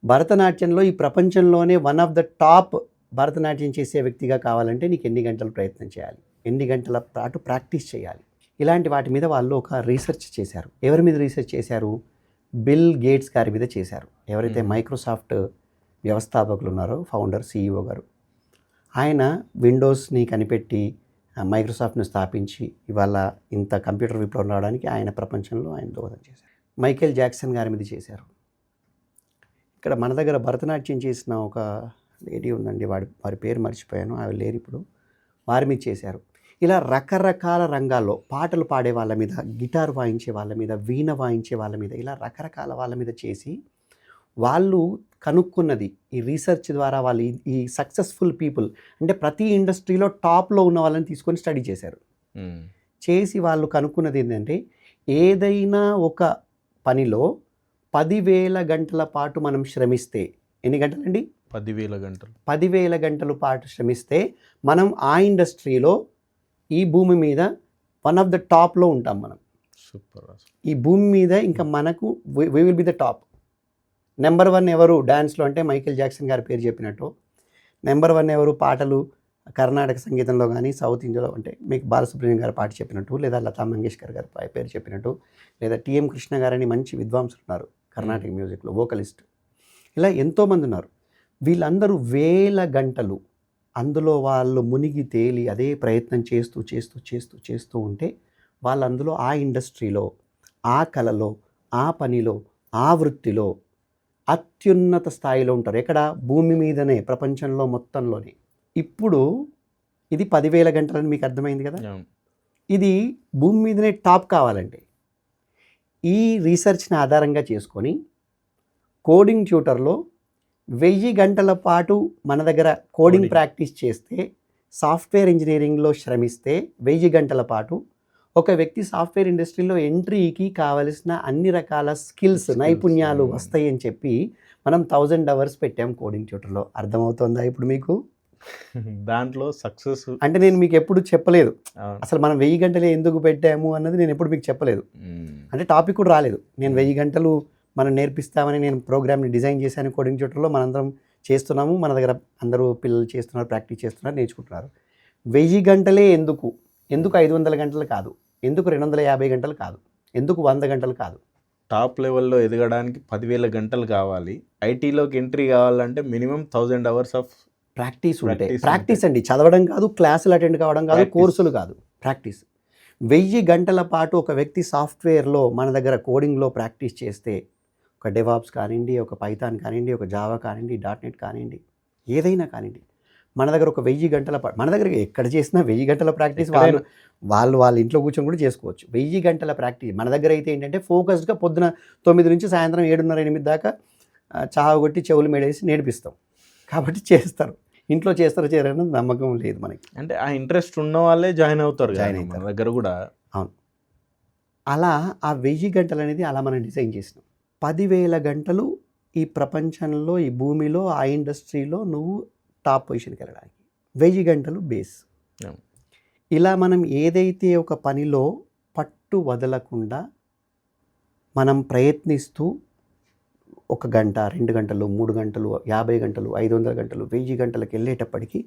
భరతనాట్యంలో ఈ ప్రపంచంలోనే one of the top Bharatanatyam చేసే వ్యక్తిగా కావాలంటే నీకు ఎన్ని గంటలు ప్రయత్నం చేయాలి, ఎన్ని గంటల పాటు ప్రాక్టీస్ చేయాలి, ఇలాంటి వాటి మీద వాళ్ళు ఒక రీసెర్చ్ చేశారు. ఎవరి మీద రీసెర్చ్ చేశారు? బిల్ గేట్స్ గారి మీద చేశారు. ఎవరైతే మైక్రోసాఫ్ట్ వ్యవస్థాపకులు ఉన్నారో, ఫౌండర్, CEO గారు. ఆయన విండోస్ని కనిపెట్టి మైక్రోసాఫ్ట్ని స్థాపించి ఇవాళ ఇంత కంప్యూటర్ విప్లవం రావడానికి ఆయన ప్రపంచంలో ఆయన దోహదం చేశారు. మైకేల్ జాక్సన్ గారి మీద చేశారు. ఇక్కడ మన దగ్గర భరతనాట్యం చేసిన ఒక లేడీ ఉందండి, వారి పేరు మర్చిపోయాను, ఆవిడ లేరు ఇప్పుడు. వారి మీద చేశారు. ఇలా రకరకాల రంగాల్లో పాటలు పాడే వాళ్ళ మీద, గిటార్ వాయించే వాళ్ళ మీద, వీణ వాయించే వాళ్ళ మీద, ఇలా రకరకాల వాళ్ళ మీద చేసి వాళ్ళు కనుక్కున్నది ఈ రీసెర్చ్ ద్వారా వాళ్ళు ఈ సక్సెస్ఫుల్ పీపుల్ అంటే ప్రతి ఇండస్ట్రీలో టాప్లో ఉన్న వాళ్ళని తీసుకొని స్టడీ చేశారు. చేసి వాళ్ళు కనుక్కున్నది ఏంటంటే, ఏదైనా ఒక పనిలో 10,000 గంటల పాటు మనం శ్రమిస్తే, ఎన్ని గంటలండి? 10,000 గంటలు. 10,000 గంటల పాటు శ్రమిస్తే మనం ఆ ఇండస్ట్రీలో ఈ భూమి మీద వన్ ఆఫ్ ద టాప్లో ఉంటాం. మనం సూపర్. ఈ భూమి మీద ఇంకా మనకు we will be the top. Number 1 ఎవరు డ్యాన్స్లో అంటే మైకేల్ జాక్సన్ గారి పేరు చెప్పినట్టు. నెంబర్ 1 ఎవరు పాటలు కర్ణాటక సంగీతంలో కానీ, సౌత్ ఇండియాలో అంటే మీకు బాలసుబ్రహ్మణ్యం గారి పాట చెప్పినట్టు, లేదా లతా మంగేష్కర్ గారి పేరు చెప్పినట్టు, లేదా TM కృష్ణ గారని మంచి విద్వాంసులు ఉన్నారు కర్ణాటక మ్యూజిక్లో, వోకలిస్ట్. ఇలా ఎంతోమంది ఉన్నారు. వీళ్ళందరూ వేల గంటలు అందులో వాళ్ళు మునిగి తేలి అదే ప్రయత్నం చేస్తూ చేస్తూ చేస్తూ చేస్తూ ఉంటే వాళ్ళు అందులో ఆ ఇండస్ట్రీలో, ఆ కళలో, ఆ పనిలో, ఆ వృత్తిలో అత్యున్నత స్థాయిలో ఉంటారు. ఎక్కడ? భూమి మీదనే, ప్రపంచంలో మొత్తంలోనే. ఇప్పుడు ఇది 10,000 గంటలని మీకు అర్థమైంది కదా. ఇది భూమి మీదనే టాప్ కావాలంటే ఈ రీసెర్చ్ని ఆధారంగా చేసుకొని కోడింగ్ ట్యూటర్లో 1000 గంటల పాటు మన దగ్గర కోడింగ్ ప్రాక్టీస్ చేస్తే, సాఫ్ట్వేర్ ఇంజనీరింగ్లో శ్రమిస్తే 1000 గంటల పాటు ఒక వ్యక్తి సాఫ్ట్వేర్ ఇండస్ట్రీలో ఎంట్రీకి కావలసిన అన్ని రకాల స్కిల్స్, నైపుణ్యాలు వస్తాయి అని చెప్పి మనం 1000 అవర్స్ పెట్టాం కోడింగ్ ట్యూటర్లో. అర్థమవుతుందా ఇప్పుడు మీకు? దాంట్లో సక్సెస్ అంటే నేను మీకు ఎప్పుడు చెప్పలేదు అసలు మనం 1000 గంటలే ఎందుకు పెట్టాము అన్నది. నేను ఎప్పుడు మీకు చెప్పలేదు. అంటే టాపిక్ కూడా రాలేదు. నేను 1000 గంటలు మనం నేర్పిస్తామని నేను ప్రోగ్రామ్ని డిజైన్ చేశాను కోడింగ్ ట్యూటర్లో. మనందరం చేస్తున్నాము, మన దగ్గర అందరూ పిల్లలు చేస్తున్నారు, ప్రాక్టీస్ చేస్తున్నారు, నేర్చుకుంటున్నారు. 1000 గంటలే ఎందుకు? ఎందుకు 500 గంటలు కాదు? ఎందుకు 250 గంటలు కాదు? ఎందుకు 100 గంటలు కాదు? టాప్ లెవెల్లో ఎదగడానికి 10,000 గంటలు కావాలి. ఐటీలోకి ఎంట్రీ కావాలంటే మినిమం 1000 అవర్స్ ఆఫ్ ప్రాక్టీస్ ఉంటే, ప్రాక్టీస్ అండి, చదవడం కాదు, క్లాసులు అటెండ్ కావడం కాదు, కోర్సులు కాదు, ప్రాక్టీస్. 1000 గంటల పాటు ఒక వ్యక్తి సాఫ్ట్వేర్లో మన దగ్గర కోడింగ్లో ప్రాక్టీస్ చేస్తే, ఒక డెవాప్స్ కానివ్వండి, ఒక పైథాన్ కానివ్వండి, ఒక జావా కానివ్వండి, .NET కానివ్వండి, ఏదైనా కానివ్వండి, మన దగ్గర ఒక 1000 గంటల మన దగ్గర ఎక్కడ చేసినా 1000 గంటల ప్రాక్టీస్ వాళ్ళ ఇంట్లో కూర్చొని కూడా చేసుకోవచ్చు. 1000 గంటల ప్రాక్టీస్ మన దగ్గర అయితే ఏంటంటే ఫోకస్డ్గా పొద్దున 9 నుంచి సాయంత్రం 7:30, 8 దాకా చావ కొట్టి చెవులు మేడేసి నేర్పిస్తాం. కాబట్టి చేస్తారు. ఇంట్లో చేస్తారో చేయరని నమ్మకం లేదు మనకి. అంటే ఆ ఇంట్రెస్ట్ ఉన్న వాళ్ళే జాయిన్ అవుతారు మన దగ్గర కూడా. అవును. అలా ఆ 1000 గంటలు అనేది అలా మనం డిజైన్ చేసినాం. 10,000 గంటలు ఈ ప్రపంచంలో, ఈ భూమిలో, ఆ ఇండస్ట్రీలో నువ్వు టాప్ పొజిషన్కి వెళ్ళడానికి 1000 గంటలు బేస్. ఇలా మనం ఏదైతే ఒక పనిలో పట్టు వదలకుండా మనం ప్రయత్నిస్తూ 1 గంట, 2 గంటలు, 3 గంటలు, 50 గంటలు, 500 గంటలు, 1000 గంటలకు వెళ్ళేటప్పటికి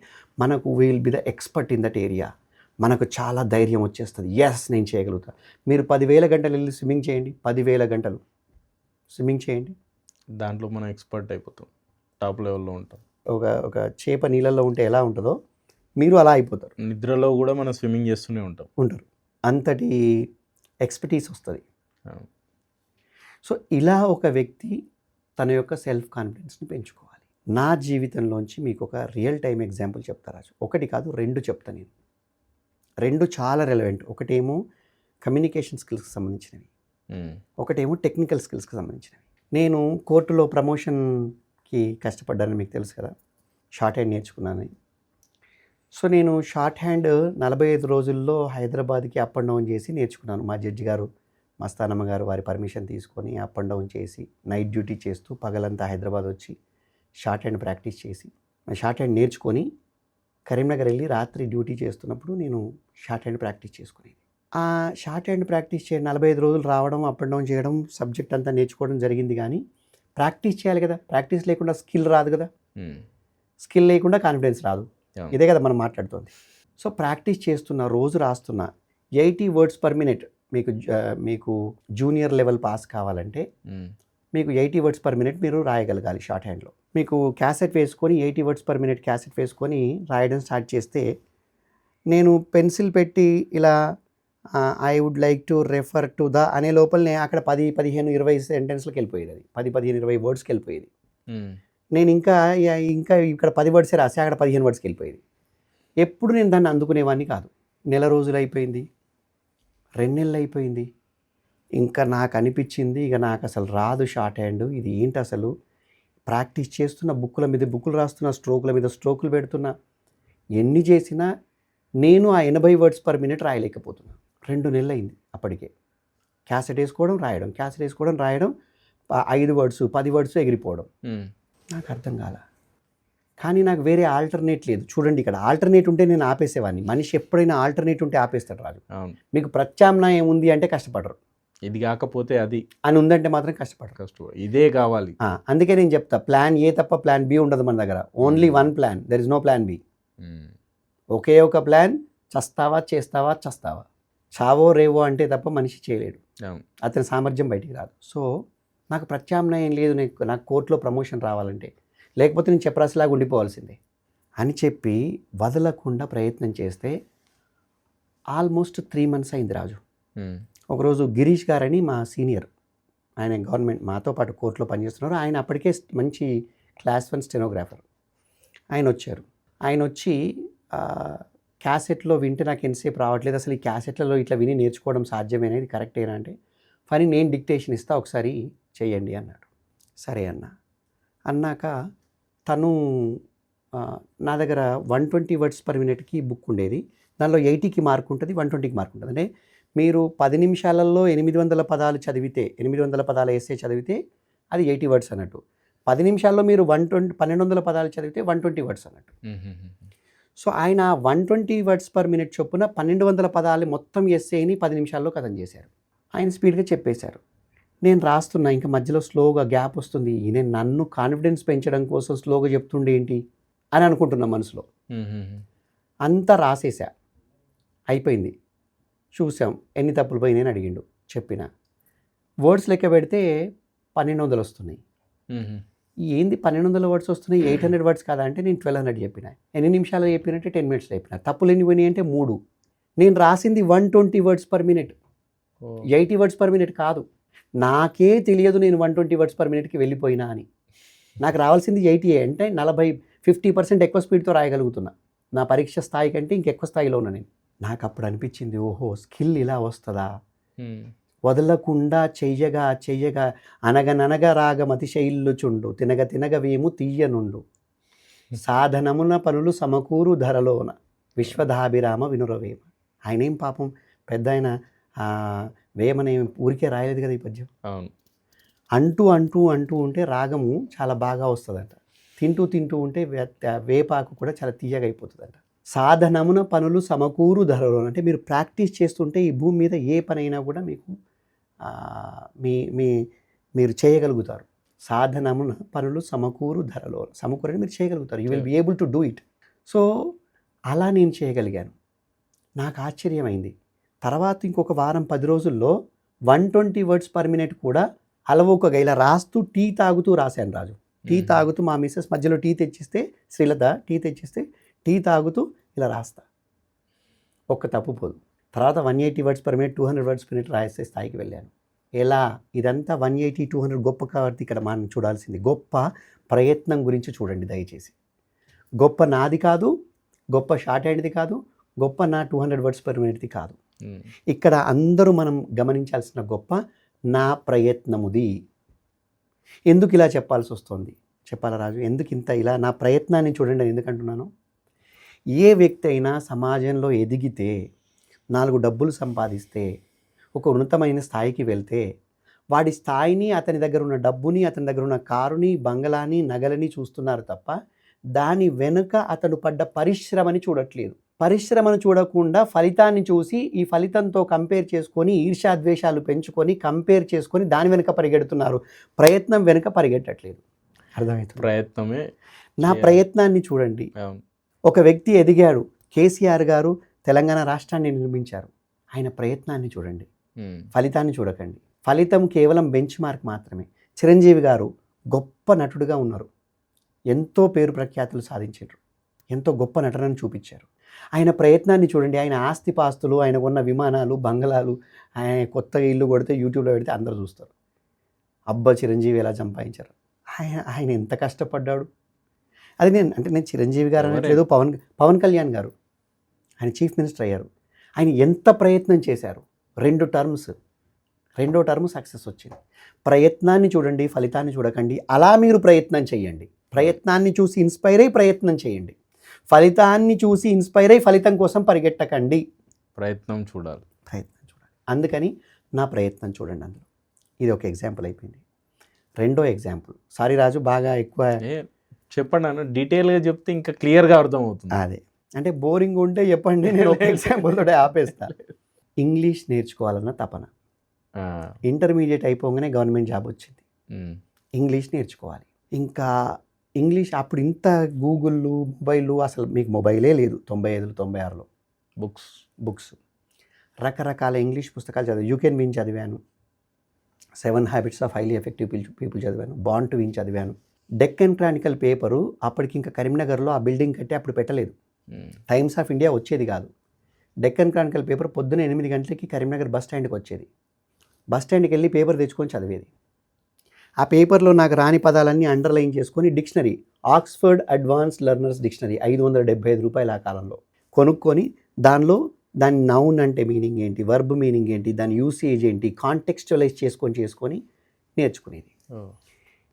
మనకు will be the expert in that area. మనకు చాలా ధైర్యం వచ్చేస్తుంది. ఎస్, నేను చేయగలుగుతా. మీరు 10,000 గంటలు వెళ్ళి స్విమ్మింగ్ చేయండి, 10,000 గంటలు స్విమ్మింగ్ చేయండి, దాంట్లో మనం ఎక్స్పర్ట్ అయిపోతాం, టాప్ లెవెల్లో ఉంటాం. ఒక చేప నీళ్ళల్లో ఉంటే ఎలా ఉంటుందో మీరు అలా అయిపోతారు. నిద్రలో కూడా మనం స్విమ్మింగ్ చేస్తూనే ఉంటారు. అంతటి ఎక్స్పర్టీస్ వస్తుంది. సో ఇలా ఒక వ్యక్తి తన యొక్క సెల్ఫ్ కాన్ఫిడెన్స్ని పెంచుకోవాలి. నా జీవితంలోంచి మీకు ఒక రియల్ టైం ఎగ్జాంపుల్ చెప్తా రాజు. 1 కాదు 2 చెప్తా నేను. 2 చాలా రెలవెంట్. ఒకటేమో కమ్యూనికేషన్ స్కిల్స్కి సంబంధించినవి, ఒకటేమో టెక్నికల్ స్కిల్స్కి సంబంధించినవి. నేను కోర్టులో ప్రమోషన్కి కష్టపడ్డానని మీకు తెలుసు కదా, షార్ట్ హ్యాండ్ నేర్చుకున్నాను. సో నేను షార్ట్ హ్యాండ్ 45 రోజుల్లో హైదరాబాద్కి అప్ అండ్ డౌన్ చేసి నేర్చుకున్నాను. మా జడ్జి గారు, మస్తానమ్మ గారు వారి పర్మిషన్ తీసుకొని అప్ అండ్ డౌన్ చేసి నైట్ డ్యూటీ చేస్తూ పగలంతా హైదరాబాద్ వచ్చి షార్ట్ హ్యాండ్ ప్రాక్టీస్ చేసి షార్ట్ హ్యాండ్ నేర్చుకొని కరీంనగర్ వెళ్ళి రాత్రి డ్యూటీ చేస్తున్నప్పుడు నేను షార్ట్ హ్యాండ్ ప్రాక్టీస్ చేసుకునేది. ఆ షార్ట్ హ్యాండ్ ప్రాక్టీస్ 45 రోజులు రావడం, అప్ అండ్ డౌన్ చేయడం, సబ్జెక్ట్ అంతా నేర్చుకోవడం జరిగింది. కానీ ప్రాక్టీస్ చేయాలి కదా, ప్రాక్టీస్ లేకుండా స్కిల్ రాదు కదా, స్కిల్ లేకుండా కాన్ఫిడెన్స్ రాదు. ఇదే కదా మనం మాట్లాడుతుంది. సో ప్రాక్టీస్ చేస్తున్నా, రోజు రాస్తున్నా, 80 వర్డ్స్ పర్ మినిట్ మీకు జూనియర్ లెవెల్ పాస్ కావాలంటే మీకు 80 వర్డ్స్ పర్ మినిట్ మీరు రాయగలగాలి షార్ట్ హ్యాండ్లో. మీకు క్యాసెట్ వేసుకొని 80 వర్డ్స్ పర్ మినిట్ క్యాసెట్ వేసుకొని రాయడం స్టార్ట్ చేస్తే నేను పెన్సిల్ పెట్టి ఇలా I would like to refer to the అనే లోపలనే అక్కడ 10, 15, 20 సెంటెన్స్లకు వెళ్ళిపోయేది. అది 10, 15, 20 వర్డ్స్కి వెళ్ళిపోయేది. నేను ఇంకా ఇక్కడ 10 వర్డ్సే రాసి అక్కడ 15 వర్డ్స్కి వెళ్ళిపోయేది. ఎప్పుడు నేను దాన్ని అందుకునేవాడిని కాదు. నెల రోజులు అయిపోయింది, 2 నెలలు అయిపోయింది. ఇంకా నాకు అనిపించింది ఇక నాకు అసలు రాదు షార్ట్ హ్యాండ్, ఇది ఏంటి అసలు. ప్రాక్టీస్ చేస్తున్న, బుక్కుల మీద బుక్కులు రాస్తున్నా, స్ట్రోకుల మీద స్ట్రోకులు పెడుతున్నా, ఎన్ని చేసినా నేను ఆ 80 వర్డ్స్ పర్ మినిట్ రాయలేకపోతున్నా. 2 నెలలు అయింది అప్పటికే. క్యాసెట్ వేసుకోవడం రాయడం, క్యాసెట్ వేసుకోవడం రాయడం, 5 వర్డ్స్ 10 వర్డ్స్ ఎగిరిపోవడం. నాకు అర్థం కాల. కానీ నాకు వేరే ఆల్టర్నేట్ లేదు. చూడండి, ఇక్కడ ఆల్టర్నేట్ ఉంటే నేను ఆపేసేవాడిని. మనిషి ఎప్పుడైనా ఆల్టర్నేట్ ఉంటే ఆపేస్తాడు రాజు. మీకు ప్రత్యామ్నాయం ఉంది అంటే కష్టపడరు, ఇది కాకపోతే అది అని ఉందంటే మాత్రం కష్టపడరు. ఇదే కావాలి. అందుకే నేను చెప్తా, ప్లాన్ ఏ తప్ప ప్లాన్ బి ఉండదు మన దగ్గర. Only one plan, there is no plan B. ఒకే ఒక ప్లాన్, చస్తావా చేస్తావా చస్తావా, చావో రేవో అంటే తప్ప మనిషి చేయలేడు, అతని సామర్థ్యం బయటికి రాదు. సో నాకు ప్రత్యామ్నాయం లేదు, నాకు కోర్టులో ప్రమోషన్ రావాలంటే, లేకపోతే నేను చెప్పరాసిలాగా ఉండిపోవాల్సిందే అని చెప్పి వదలకుండా ప్రయత్నం చేస్తే ఆల్మోస్ట్ 3 months అయింది రాజు. ఒకరోజు గిరీష్ గారని మా సీనియర్, ఆయన గవర్నమెంట్ మాతో పాటు కోర్టులో పనిచేస్తున్నారు. ఆయన అప్పటికే మంచి క్లాస్ 1 స్టెనోగ్రాఫర్. ఆయన వచ్చారు. ఆయన వచ్చి క్యాసెట్లో వింటే నాకు ఎంతసేపు రావట్లేదు, అసలు ఈ క్యాసెట్లలో ఇట్లా విని నేర్చుకోవడం సాధ్యమేనేది కరెక్టేనా అంటే, ఫని నేను డిక్టేషన్ ఇస్తా, ఒకసారి చేయండి అన్నాడు. సరే అన్నాక తను నా దగ్గర 120 వర్డ్స్ పర్ మినిట్కి బుక్ ఉండేది. దానిలో 80కి మార్క్ ఉంటుంది, 120కి మార్క్ ఉంటుంది. అంటే మీరు 10 నిమిషాలలో 800 పదాలు చదివితే, 800 పదాల ఎస్సే చదివితే అది 80 వర్డ్స్ అన్నట్టు. 10 నిమిషాల్లో మీరు 1200 పదాలు చదివితే 120 వర్డ్స్ అన్నట్టు. సో ఆయన 120 వర్డ్స్ పర్ మినిట్ చొప్పున 1200 పదాలు మొత్తం ఎస్సేని 10 నిమిషాల్లో కథం చేశారు. ఆయన స్పీడ్గా చెప్పేశారు. నేను రాస్తున్నా, ఇంకా మధ్యలో స్లోగా గ్యాప్ వస్తుంది. నేను నన్ను కాన్ఫిడెన్స్ పెంచడం కోసం స్లోగా చెప్తుండే ఏంటి అని అనుకుంటున్నా మనసులో. అంతా రాసేసా, అయిపోయింది. చూసాం ఎన్ని తప్పులు పోయినాయని అడిగిండు, చెప్పిన. వర్డ్స్ లెక్క పెడితే 1200 వస్తున్నాయి. ఏంది 1200 వర్డ్స్ వస్తున్నాయి, 800 వర్డ్స్ కాదా అంటే నేను 1200 చెప్పిన. ఎన్ని నిమిషాలు చెప్పినట్టే 10 minutes చెప్పిన. తప్పులు ఎన్ని పోయినాయి అంటే 3. నేను రాసింది 120 words per minute, 80 words per minute కాదు. నాకే తెలియదు నేను 120 వర్డ్స్ పర్ మినిట్కి వెళ్ళిపోయినా అని. నాకు రావాల్సింది 80 అంటే 50% ఎక్కువ స్పీడ్తో రాయగలుగుతున్నా. నా పరీక్ష స్థాయి కంటే ఇంకెక్కువ స్థాయిలో ఉన్నా నేను. నాకు అప్పుడు అనిపించింది, ఓహో స్కిల్ ఇలా వస్తుందా. వదలకుండా చెయ్యగా అనగననగ రాగమతిశైల్లుచుండు, తినగ వేము తీయనుండు, సాధనమున పనులు సమకూరు ధరలోన, విశ్వదాభిరామ వినురవేమ. ఆయనేం పాపం పెద్ద ఆయన వేమనే ఊరికే రాయలేదు కదా ఈ పద్యం. అంటూ ఉంటే రాగము చాలా బాగా వస్తుందంట. తింటూ ఉంటే వేపాకు కూడా చాలా తీయగా అయిపోతుందంట. సాధనమున పనులు సమకూరు ధరలో, అంటే మీరు ప్రాక్టీస్ చేస్తుంటే ఈ భూమి మీద ఏ పనైనా కూడా మీకు మీరు చేయగలుగుతారు. సాధనమున పనులు సమకూరు ధరలో, సమకూరని మీరు చేయగలుగుతారు. You will be able to do it. So అలా నేను చేయగలిగాను. నాకు ఆశ్చర్యమైంది. తర్వాత ఇంకొక వారం 10 రోజుల్లో 120 వర్డ్స్ పర్ మినిట్ కూడా అలవోకగా ఇలా రాస్తూ టీ తాగుతూ రాశాను రాజు. టీ తాగుతూ మా మిస్సెస్ మధ్యలో టీ తెచ్చిస్తే, శ్రీలత టీ తెచ్చిస్తే టీ తాగుతూ ఇలా రాస్తా, ఒక్క తప్పు పోదు. తర్వాత 180 words per minute, 200 words per minute రాసే స్థాయికి వెళ్ళాను. ఎలా ఇదంతా 180, 200 గొప్ప కాబట్టి ఇక్కడ మనం చూడాల్సింది గొప్ప ప్రయత్నం గురించి చూడండి దయచేసి. గొప్ప నాది కాదు, గొప్ప షార్ట్ హ్యాండ్ది కాదు, గొప్ప నా 200 వర్డ్స్ పర్ మినిట్ది కాదు. ఇక్కడ అందరూ మనం గమనించాల్సిన గొప్ప నా ప్రయత్నముది. ఎందుకు ఇలా చెప్పాల్సి వస్తుంది చెప్పాలా రాజు? ఎందుకు ఇంత ఇలా నా ప్రయత్నాన్ని చూడండి అని ఎందుకంటున్నాను? ఏ వ్యక్తి అయినా సమాజంలో ఎదిగితే, 4 డబ్బులు సంపాదిస్తే, ఒక ఉన్నతమైన స్థాయికి వెళ్తే, వాడి స్థాయిని, అతని దగ్గర ఉన్న డబ్బుని, అతని దగ్గర ఉన్న కారుని, బంగళాని, నగలని చూస్తున్నారు తప్ప దాని వెనుక అతడు పడ్డ పరిశ్రమని చూడట్లేదు. పరిశ్రమను చూడకుండా ఫలితాన్ని చూసి ఈ ఫలితంతో కంపేర్ చేసుకొని ఈర్ష్యాద్వేషాలు పెంచుకొని కంపేర్ చేసుకొని దాని వెనుక పరిగెడుతున్నారు. ప్రయత్నం వెనుక పరిగెట్టట్లేదు. అర్థమవుతుంది? ప్రయత్నమే. నా ప్రయత్నాన్ని చూడండి. ఒక వ్యక్తి ఎదిగాడు. కేసీఆర్ గారు తెలంగాణ రాష్ట్రాన్ని నిర్మించారు. ఆయన ప్రయత్నాన్ని చూడండి, ఉమ్. ఫలితాన్ని చూడకండి. ఫలితం కేవలం బెంచ్ మార్క్ మాత్రమే. చిరంజీవి గారు గొప్ప నటుడుగా ఉన్నారు, ఎంతో పేరు ప్రఖ్యాతులు సాధించారు, ఎంతో గొప్ప నటనను చూపించారు. ఆయన ప్రయత్నాన్ని చూడండి. ఆయన ఆస్తిపాస్తులు, ఆయనకు ఉన్న విమానాలు, బంగళాలు, ఆయన కొత్తగా ఇల్లు కొడితే యూట్యూబ్లో పెడితే అందరూ చూస్తారు. అబ్బా చిరంజీవి ఎలా సంపాదించారు, ఆయన ఎంత కష్టపడ్డాడు. అది నేను చిరంజీవి గారు అనట్లేదు, పవన్ కళ్యాణ్ గారు ఆయన చీఫ్ మినిస్టర్ అయ్యారు. ఆయన ఎంత ప్రయత్నం చేశారు. 2 టర్మ్స్, రెండో టర్మ్ సక్సెస్ వచ్చింది. ప్రయత్నాన్ని చూడండి, ఫలితాన్ని చూడకండి. అలా మీరు ప్రయత్నం చేయండి. ప్రయత్నాన్ని చూసి ఇన్స్పైర్ అయ్యి ప్రయత్నం చేయండి. ఫలితాన్ని చూసి ఇన్స్పైర్ అయ్యి ఫలితం కోసం పరిగెట్టకండి. ప్రయత్నం చూడాలి. అందుకని నా ప్రయత్నం చూడండి. అందులో ఇది ఒక ఎగ్జాంపుల్ అయిపోయింది. రెండో ఎగ్జాంపుల్, సారీ రాజు బాగా ఎక్కువ చెప్పండి అన్న, డీటెయిల్గా చెప్తే ఇంకా క్లియర్గా అర్థమవుతుంది. అదే అంటే బోరింగ్ ఉంటే చెప్పండి, నేను ఒక ఎగ్జాంపుల్ తోటి ఆపేస్తాను. ఇంగ్లీష్ నేర్చుకోవాలన్న తపన. ఇంటర్మీడియట్ అయిపోగానే గవర్నమెంట్ జాబ్ వచ్చింది. ఇంగ్లీష్ నేర్చుకోవాలి. ఇంకా ఇంగ్లీష్ అప్పుడు ఇంత గూగుళ్ళు, మొబైళ్ళు, అసలు మీకు మొబైలే లేదు 95, 96లో. బుక్స్ రకరకాల ఇంగ్లీష్ పుస్తకాలు చదివాను. యూ కెన్ విన్ చదివాను, 7 habits of highly effective people చదివాను, బార్న్ టు విన్ చదివాను. డెక్కన్ క్రానికల్ పేపరు అప్పటికి ఇంకా కరీంనగర్లో ఆ బిల్డింగ్ కట్టి అప్పుడు పెట్టలేదు. టైమ్స్ ఆఫ్ ఇండియా వచ్చేది కాదు. డెక్కన్ క్రానికల్ పేపర్ పొద్దున 8 గంటలకి కరీంనగర్ బస్ స్టాండ్కి వచ్చేది. బస్ స్టాండ్కి వెళ్ళి పేపర్ తెచ్చుకొని చదివేది. ఆ పేపర్లో నాకు రాని పదాలన్నీ అండర్లైన్ చేసుకొని dictionary, Oxford advance learners dictionary 575 రూపాయలు ఆ కాలంలో కొనుక్కొని దాని నౌన్ అంటే మీనింగ్ ఏంటి, వర్బ్ మీనింగ్ ఏంటి, దాని యూసేజ్ ఏంటి, కాంటెక్స్చువలైజ్ చేసుకొని నేర్చుకునేది.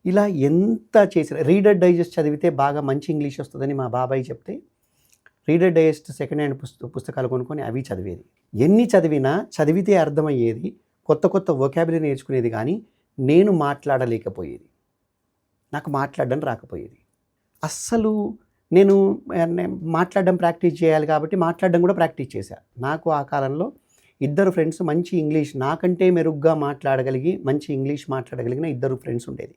ఇలా ఎంత చేసిన. రీడర్ డైజెస్ట్ చదివితే బాగా మంచి ఇంగ్లీష్ వస్తుందని మా బాబాయ్ చెప్తే రీడర్ డైజెస్ట్ సెకండ్ హ్యాండ్ పుస్తకాలు కొనుక్కొని అవి చదివేది. ఎన్ని చదివితే అర్థమయ్యేది, కొత్త వొకాబులరీ నేర్చుకునేది. కానీ నేను మాట్లాడలేకపోయేది, నాకు మాట్లాడడం రాకపోయేది. అస్సలు నేను మాట్లాడడం ప్రాక్టీస్ చేయాలి కాబట్టి మాట్లాడడం కూడా ప్రాక్టీస్ చేశాను. నాకు ఆ కాలంలో 2 ఫ్రెండ్స్ మంచి ఇంగ్లీష్ నాకంటే మెరుగ్గా మాట్లాడగలిగి మంచి ఇంగ్లీష్ మాట్లాడగలిగిన 2 ఫ్రెండ్స్ ఉండేది.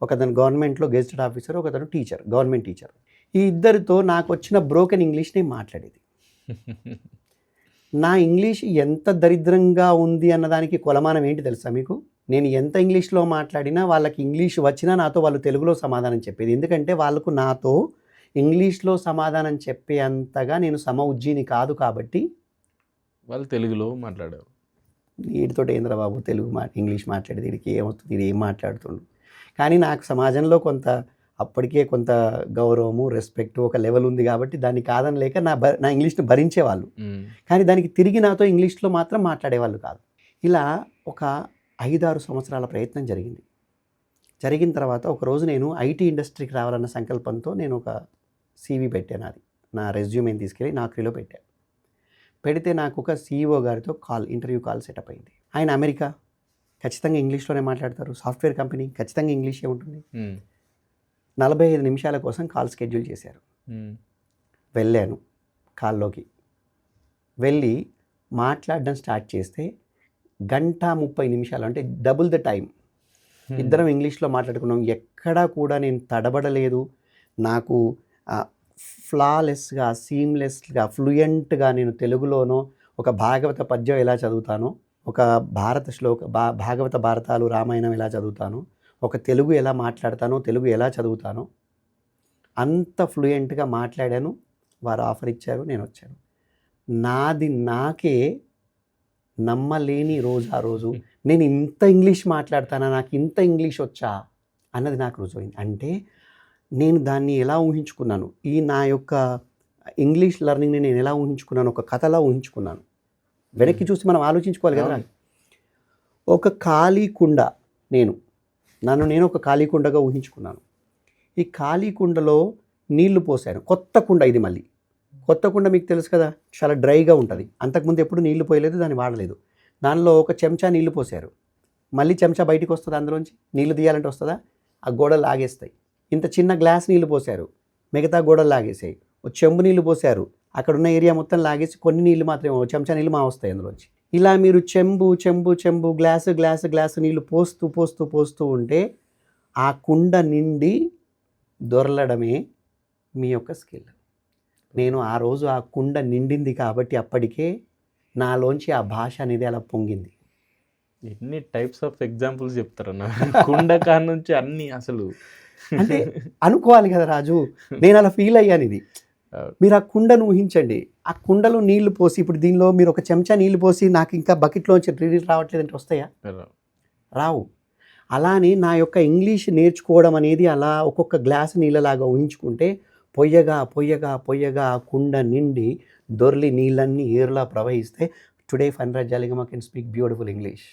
ఒకతను గవర్నమెంట్లో గెజిటెడ్ ఆఫీసర్, ఒకతను టీచర్, గవర్నమెంట్ టీచర్. ఈ 2తో నాకు వచ్చిన బ్రోకెన్ ఇంగ్లీష్ నేను మాట్లాడేది. నా ఇంగ్లీష్ ఎంత దరిద్రంగా ఉంది అన్నదానికి కొలమానం ఏంటి తెలుసా మీకు? నేను ఎంత ఇంగ్లీష్లో మాట్లాడినా వాళ్ళకి ఇంగ్లీష్ వచ్చినా నాతో వాళ్ళు తెలుగులో సమాధానం చెప్పేది. ఎందుకంటే వాళ్ళకు నాతో ఇంగ్లీష్లో సమాధానం చెప్పే అంతగా నేను సమఉజ్జీని కాదు కాబట్టి వాళ్ళు తెలుగులో మాట్లాడారు. వీటితోటి ఏంద్ర బాబు ఇంగ్లీష్ మాట్లాడేది, వీడికి ఏమవుతుంది, వీడు ఏం మాట్లాడుతుండు. కానీ నాకు సమాజంలో అప్పటికే కొంత గౌరవము, రెస్పెక్ట్, ఒక లెవెల్ ఉంది కాబట్టి దాన్ని కాదనలేక నా ఇంగ్లీష్ని భరించేవాళ్ళు. కానీ దానికి తిరిగి నాతో ఇంగ్లీష్లో మాత్రం మాట్లాడేవాళ్ళు కాదు. ఇలా ఒక 5-6 సంవత్సరాల ప్రయత్నం జరిగింది. జరిగిన తర్వాత ఒకరోజు నేను ఐటీ ఇండస్ట్రీకి రావాలన్న సంకల్పంతో నేను ఒక CV పెట్టాను. అది నా రెజ్యూమేని తీసుకెళ్ళి నాక్రీలో పెట్టాను. పెడితే నాకు ఒక CEO గారితో ఇంటర్వ్యూ కాల్ సెటప్ అయింది. ఆయన అమెరికా, ఖచ్చితంగా ఇంగ్లీష్లోనే మాట్లాడతారు. సాఫ్ట్వేర్ కంపెనీ, ఖచ్చితంగా ఇంగ్లీషే ఉంటుంది. 45 నిమిషాల కోసం కాల్ షెడ్యూల్ చేశారు. వెళ్ళాను కాల్లోకి. వెళ్ళి మాట్లాడడం స్టార్ట్ చేస్తే 1:30 అంటే డబుల్ ద టైం ఇద్దరం ఇంగ్లీష్లో మాట్లాడుకున్నాం. ఎక్కడా కూడా నేను తడబడలేదు. నాకు ఫ్లాలెస్గా, సీమ్లెస్గా, ఫ్లూయెంట్గా నేను తెలుగులోనో ఒక భాగవత పద్యం ఎలా చదువుతానో, ఒక భాగవత భారతాలు, రామాయణం ఎలా చదువుతానో, ఒక తెలుగు ఎలా మాట్లాడతానో, తెలుగు ఎలా చదువుతానో అంత ఫ్లూయెంట్గా మాట్లాడాను. వారు ఆఫర్ ఇచ్చారు, నేను వచ్చాను. నాకే నమ్మలేని రోజు ఆ రోజు. నేను ఇంత ఇంగ్లీష్ మాట్లాడతానా, నాకు ఇంత ఇంగ్లీష్ వచ్చా అన్నది నాకు రుజువైంది. అంటే నేను దాన్ని ఎలా ఊహించుకున్నాను, ఈ నా యొక్క ఇంగ్లీష్ లెర్నింగ్ని నేను ఎలా ఊహించుకున్నాను, ఒక కథలా ఊహించుకున్నాను. వెనక్కి చూసి మనం ఆలోచించుకోవాలి కదా. ఒక ఖాళీ కుండ, నేను ఒక ఖాళీ కుండగా ఊహించుకున్నాను. ఈ ఖాళీ కుండలో నీళ్లు పోసాను. కొత్త కుండ ఇది, మళ్ళీ కొత్త కుండ మీకు తెలుసు కదా, చాలా డ్రైగా ఉంటుంది. అంతకుముందు ఎప్పుడు నీళ్లు పోయలేదు, దాన్ని వాడలేదు. దానిలో ఒక చెంచా నీళ్లు పోసారు. మళ్ళీ చెంచా బయటికి వస్తుంది, అందులోంచి నీళ్లు తీయాలంటే వస్తుందా? ఆ గోడలు లాగేస్తాయి. ఇంత చిన్న గ్లాస్ నీళ్లు పోసారు, మిగతా గోడలు లాగేసాయి. ఒక చెంబు నీళ్లు పోసారు, అక్కడ ఉన్న ఏరియా మొత్తం లాగేసి కొన్ని నీళ్లు మాత్రమే, చెంచా నీళ్ళు వస్తాయి అందులోంచి. ఇలా మీరు చెంబు గ్లాసు నీళ్లు పోస్తూ ఉంటే ఆ కుండ నిండి దొరలడమే మీ యొక్క స్కిల్. నేను ఆ రోజు ఆ కుండ నిండింది కాబట్టి అప్పటికే నాలోంచి ఆ భాష అనేది అలా పొంగింది. ఎన్ని టైప్స్ ఆఫ్ ఎగ్జాంపుల్స్ చెప్తారన్న. కుండ కాడ నుంచి అన్ని అసలు. అంటే అనుకోవాలి కదా రాజు, నేను అలా ఫీల్ అయ్యాను ఇది. మీరు ఆ కుండను ఊహించండి, ఆ కుండలో నీళ్లు పోసి, ఇప్పుడు దీనిలో మీరు ఒక చెంచా నీళ్లు పోసి నాకు ఇంకా బకెట్లోంచి నీళ్ళు రావట్లేదంటే వస్తాయా? రావు. అలానే నా యొక్క ఇంగ్లీష్ నేర్చుకోవడం అనేది అలా ఒక్కొక్క గ్లాసు నీళ్ళలాగా ఊహించుకుంటే పొయ్యగా పొయ్యగా పొయ్యగా ఆ కుండ నిండి దొర్లి నీళ్ళన్నీ ఏరులా ప్రవహిస్తే టుడే ఫన్రాజ్ జాలిగమ్మ can speak beautiful English.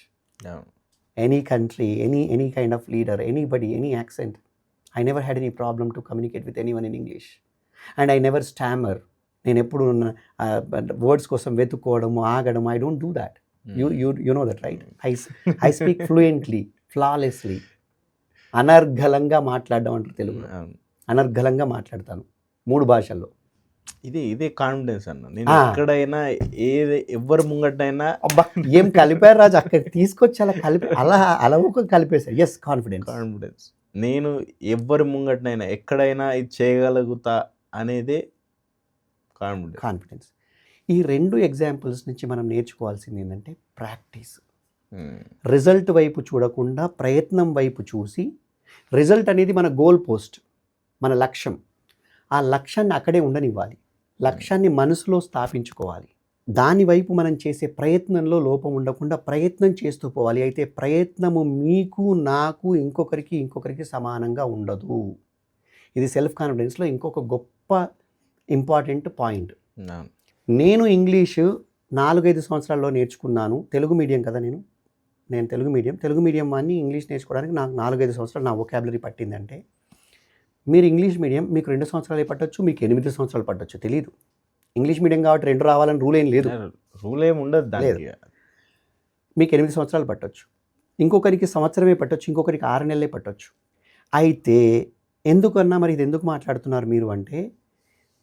Any country, any kind of leader, anybody, any accent. I never had any problem to communicate with anyone in English. And I never stammer. నేను ఎప్పుడు వర్డ్స్ కోసం వెతుక్కోవడము, ఆగడం, I don't do that. You know that right? I speak fluently, flawlessly. అనర్గళంగా మాట్లాడడం అంటారు తెలుగులో. అనర్గళంగా మాట్లాడతాను 3 భాషల్లో. ఇదే కాన్ఫిడెన్స్ అన్న. నేను ఎక్కడైనా ఎవరు ముంగటైనా అబ్బా ఏం కలిపారు రాజు, అక్కడ తీసుకొచ్చి అలా కలిపి అలా కలిపేశారు. Yes, confidence. నేను ఎవరి ముంగటనైనా ఎక్కడైనా ఇది చేయగలుగుతా అనేదే కాన్ఫిడెన్స్. ఈ 2 ఎగ్జాంపుల్స్ నుంచి మనం నేర్చుకోవాల్సింది ఏంటంటే ప్రాక్టీస్. రిజల్ట్ వైపు చూడకుండా ప్రయత్నం వైపు చూసి, రిజల్ట్ అనేది మన గోల్ పోస్ట్, మన లక్ష్యం. ఆ లక్ష్యాన్ని అక్కడే ఉండనివ్వాలి, లక్ష్యాన్ని మనసులో స్థాపించుకోవాలి. దాని వైపు మనం చేసే ప్రయత్నంలో లోపం ఉండకుండా ప్రయత్నం చేస్తూ పోవాలి. అయితే ప్రయత్నము మీకు, నాకు, ఇంకొకరికి సమానంగా ఉండదు. ఇది సెల్ఫ్ కాన్ఫిడెన్స్లో ఇంకొక గొప్ప ఇంపార్టెంట్ పాయింట్. నేను ఇంగ్లీషు 4-5 సంవత్సరాల్లో నేర్చుకున్నాను. తెలుగు మీడియం కదా, నేను తెలుగు మీడియం వాడిని ఇంగ్లీష్ నేర్చుకోవడానికి నాకు 4-5 సంవత్సరాలు నా వొకాబులరీ పట్టిందంటే, మీరు ఇంగ్లీష్ మీడియం మీకు 2 సంవత్సరాలు పట్టొచ్చు, మీకు 8 సంవత్సరాలు పట్టొచ్చు, తెలియదు. ఇంగ్లీష్ మీడియం కాబట్టి 2 రావాలని రూల్ ఏం లేదు. రూల్ ఏమి ఉండదు దానికి. మీకు 8 సంవత్సరాలు పట్టొచ్చు, ఇంకొకరికి సంవత్సరమే పట్టొచ్చు, ఇంకొకరికి 6 నెలలే పట్టొచ్చు. అయితే ఎందుకన్నా మరి ఇది ఎందుకు మాట్లాడుతున్నారు మీరు అంటే,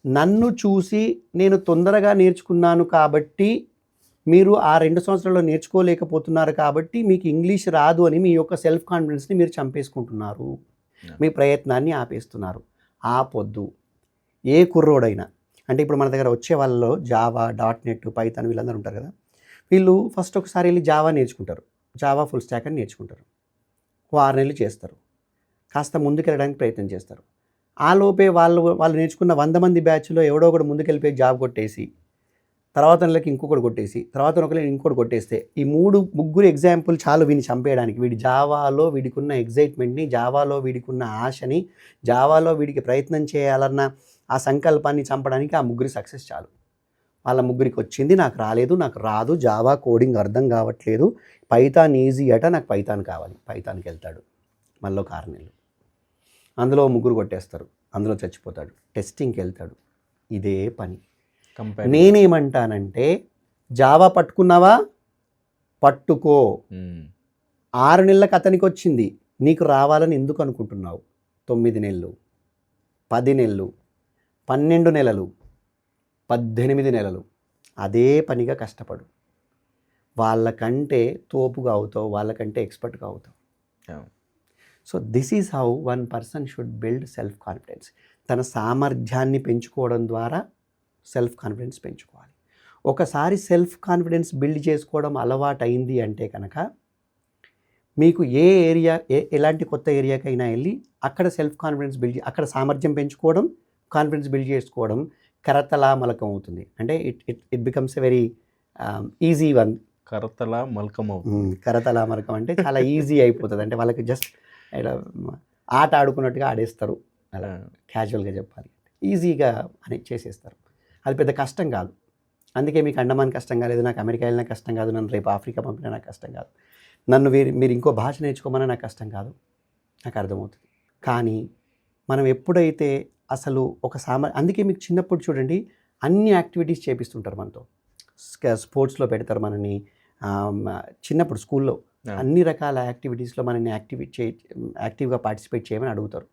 నన్ను చూసి నేను తొందరగా నేర్చుకున్నాను కాబట్టి మీరు ఆ 2 సంవత్సరాల్లో నేర్చుకోలేకపోతున్నారు కాబట్టి మీకు ఇంగ్లీష్ రాదు అని మీ యొక్క సెల్ఫ్ కాన్ఫిడెన్స్ని మీరు చంపేసుకుంటున్నారు, మీ ప్రయత్నాన్ని ఆపేస్తున్నారు. ఆపొద్దు. ఏ కుర్రోడైనా, అంటే ఇప్పుడు మన దగ్గర వచ్చే వాళ్ళలో జావా, .NET, పైథాన్ వీళ్ళందరూ ఉంటారు కదా, వీళ్ళు ఫస్ట్ ఒకసారి వెళ్ళి జావా నేర్చుకుంటారు, జావా ఫుల్ స్టాక్ అని నేర్చుకుంటారు. 6 నెలలు చేస్తారు, కాస్త ముందుకెళ్ళడానికి ప్రయత్నం చేస్తారు. ఆ లోపే వాళ్ళు నేర్చుకున్న 100 మంది బ్యాచ్లో ఎవడో ఒకడు ముందుకెళ్ళిపోయి జాబ్ కొట్టేసి, తర్వాత నెలకి ఇంకొకటి కొట్టేసి, తర్వాత ఒకరికి ఇంకోటి కొట్టేస్తే, ఈ 3-3 ఎగ్జాంపుల్ చాలు వీడిని చంపేయడానికి. వీడి జావాలో వీడికున్న ఎగ్జైట్మెంట్ని, జావాలో వీడికున్న ఆశని, జావాలో వీడికి ప్రయత్నం చేయాలన్న ఆ సంకల్పాన్ని చంపడానికి ఆ 3 సక్సెస్ చాలు. వాళ్ళ 3కి వచ్చింది, నాకు రాలేదు, నాకు రాదు, జావా కోడింగ్ అర్థం కావట్లేదు, పైథాన్ ఈజీ అట, నాకు పైథాన్ కావాలి. పైథాన్కి వెళ్తాడు, మళ్ళీ 6 నెలలు, అందులో 3 కొట్టేస్తారు, అందులో చచ్చిపోతాడు. టెస్టింగ్కి వెళ్తాడు, ఇదే పని. నేనేమంటానంటే, జావా పట్టుకున్నావా, పట్టుకో. 6 నెలలకు అతనికి వచ్చింది, నీకు రావాలని ఎందుకు అనుకుంటున్నావు? 9 నెలలు, 10 నెలలు, 12 నెలలు, 18 నెలలు అదే పనిగా కష్టపడు. వాళ్ళకంటే తోపుగా అవుతావు, వాళ్ళకంటే ఎక్స్పర్ట్గా అవుతావు. So this is how one person should build self confidence. తన సామర్థ్యాన్ని పెంచుకోవడం ద్వారా సెల్ఫ్ కాన్ఫిడెన్స్ పెంచుకోవాలి. ఒకసారి సెల్ఫ్ కాన్ఫిడెన్స్ బిల్డ్ చేసుకోవడం అలవాటు అయింది అంటే కనుక, మీకు ఏ ఏరియా ఎలాంటి కొత్త ఏరియాకైనా వెళ్ళి అక్కడ సెల్ఫ్ కాన్ఫిడెన్స్ అక్కడ సామర్థ్యం పెంచుకోవడం, కాన్ఫిడెన్స్ బిల్డ్ చేసుకోవడం కరతలామలకం అవుతుంది. అంటే it becomes a very easy one. కరతలామలకం అంటే చాలా ఈజీ అయిపోతుంది. అంటే వాళ్ళకి జస్ట్ ఆట ఆడుకున్నట్టుగా ఆడేస్తారు, అలా క్యాజువల్గా చెప్పాలి, ఈజీగా అని చేసేస్తారు. అది పెద్ద కష్టం కాదు. అందుకే మీకు అండమాన్ కష్టం కాలేదు, నాకు అమెరికా వెళ్ళినా కష్టం కాదు, నన్ను రేపు ఆఫ్రికా పంపినా నాకు కష్టం కాదు, నన్ను మీరు ఇంకో భాష నేర్చుకోమన్నా నాకు కష్టం కాదు, నాకు అర్థమవుతుంది. కానీ మనం ఎప్పుడైతే అసలు అందుకే మీకు చిన్నప్పుడు చూడండి, అన్ని యాక్టివిటీస్ చేపిస్తుంటారు మనతో. స్పోర్ట్స్లో పెడతారు మనని, చిన్నప్పుడు స్కూల్లో అన్ని రకాల యాక్టివిటీస్లో మనని యాక్టివ్గా పార్టిసిపేట్ చేయమని అడుగుతారు.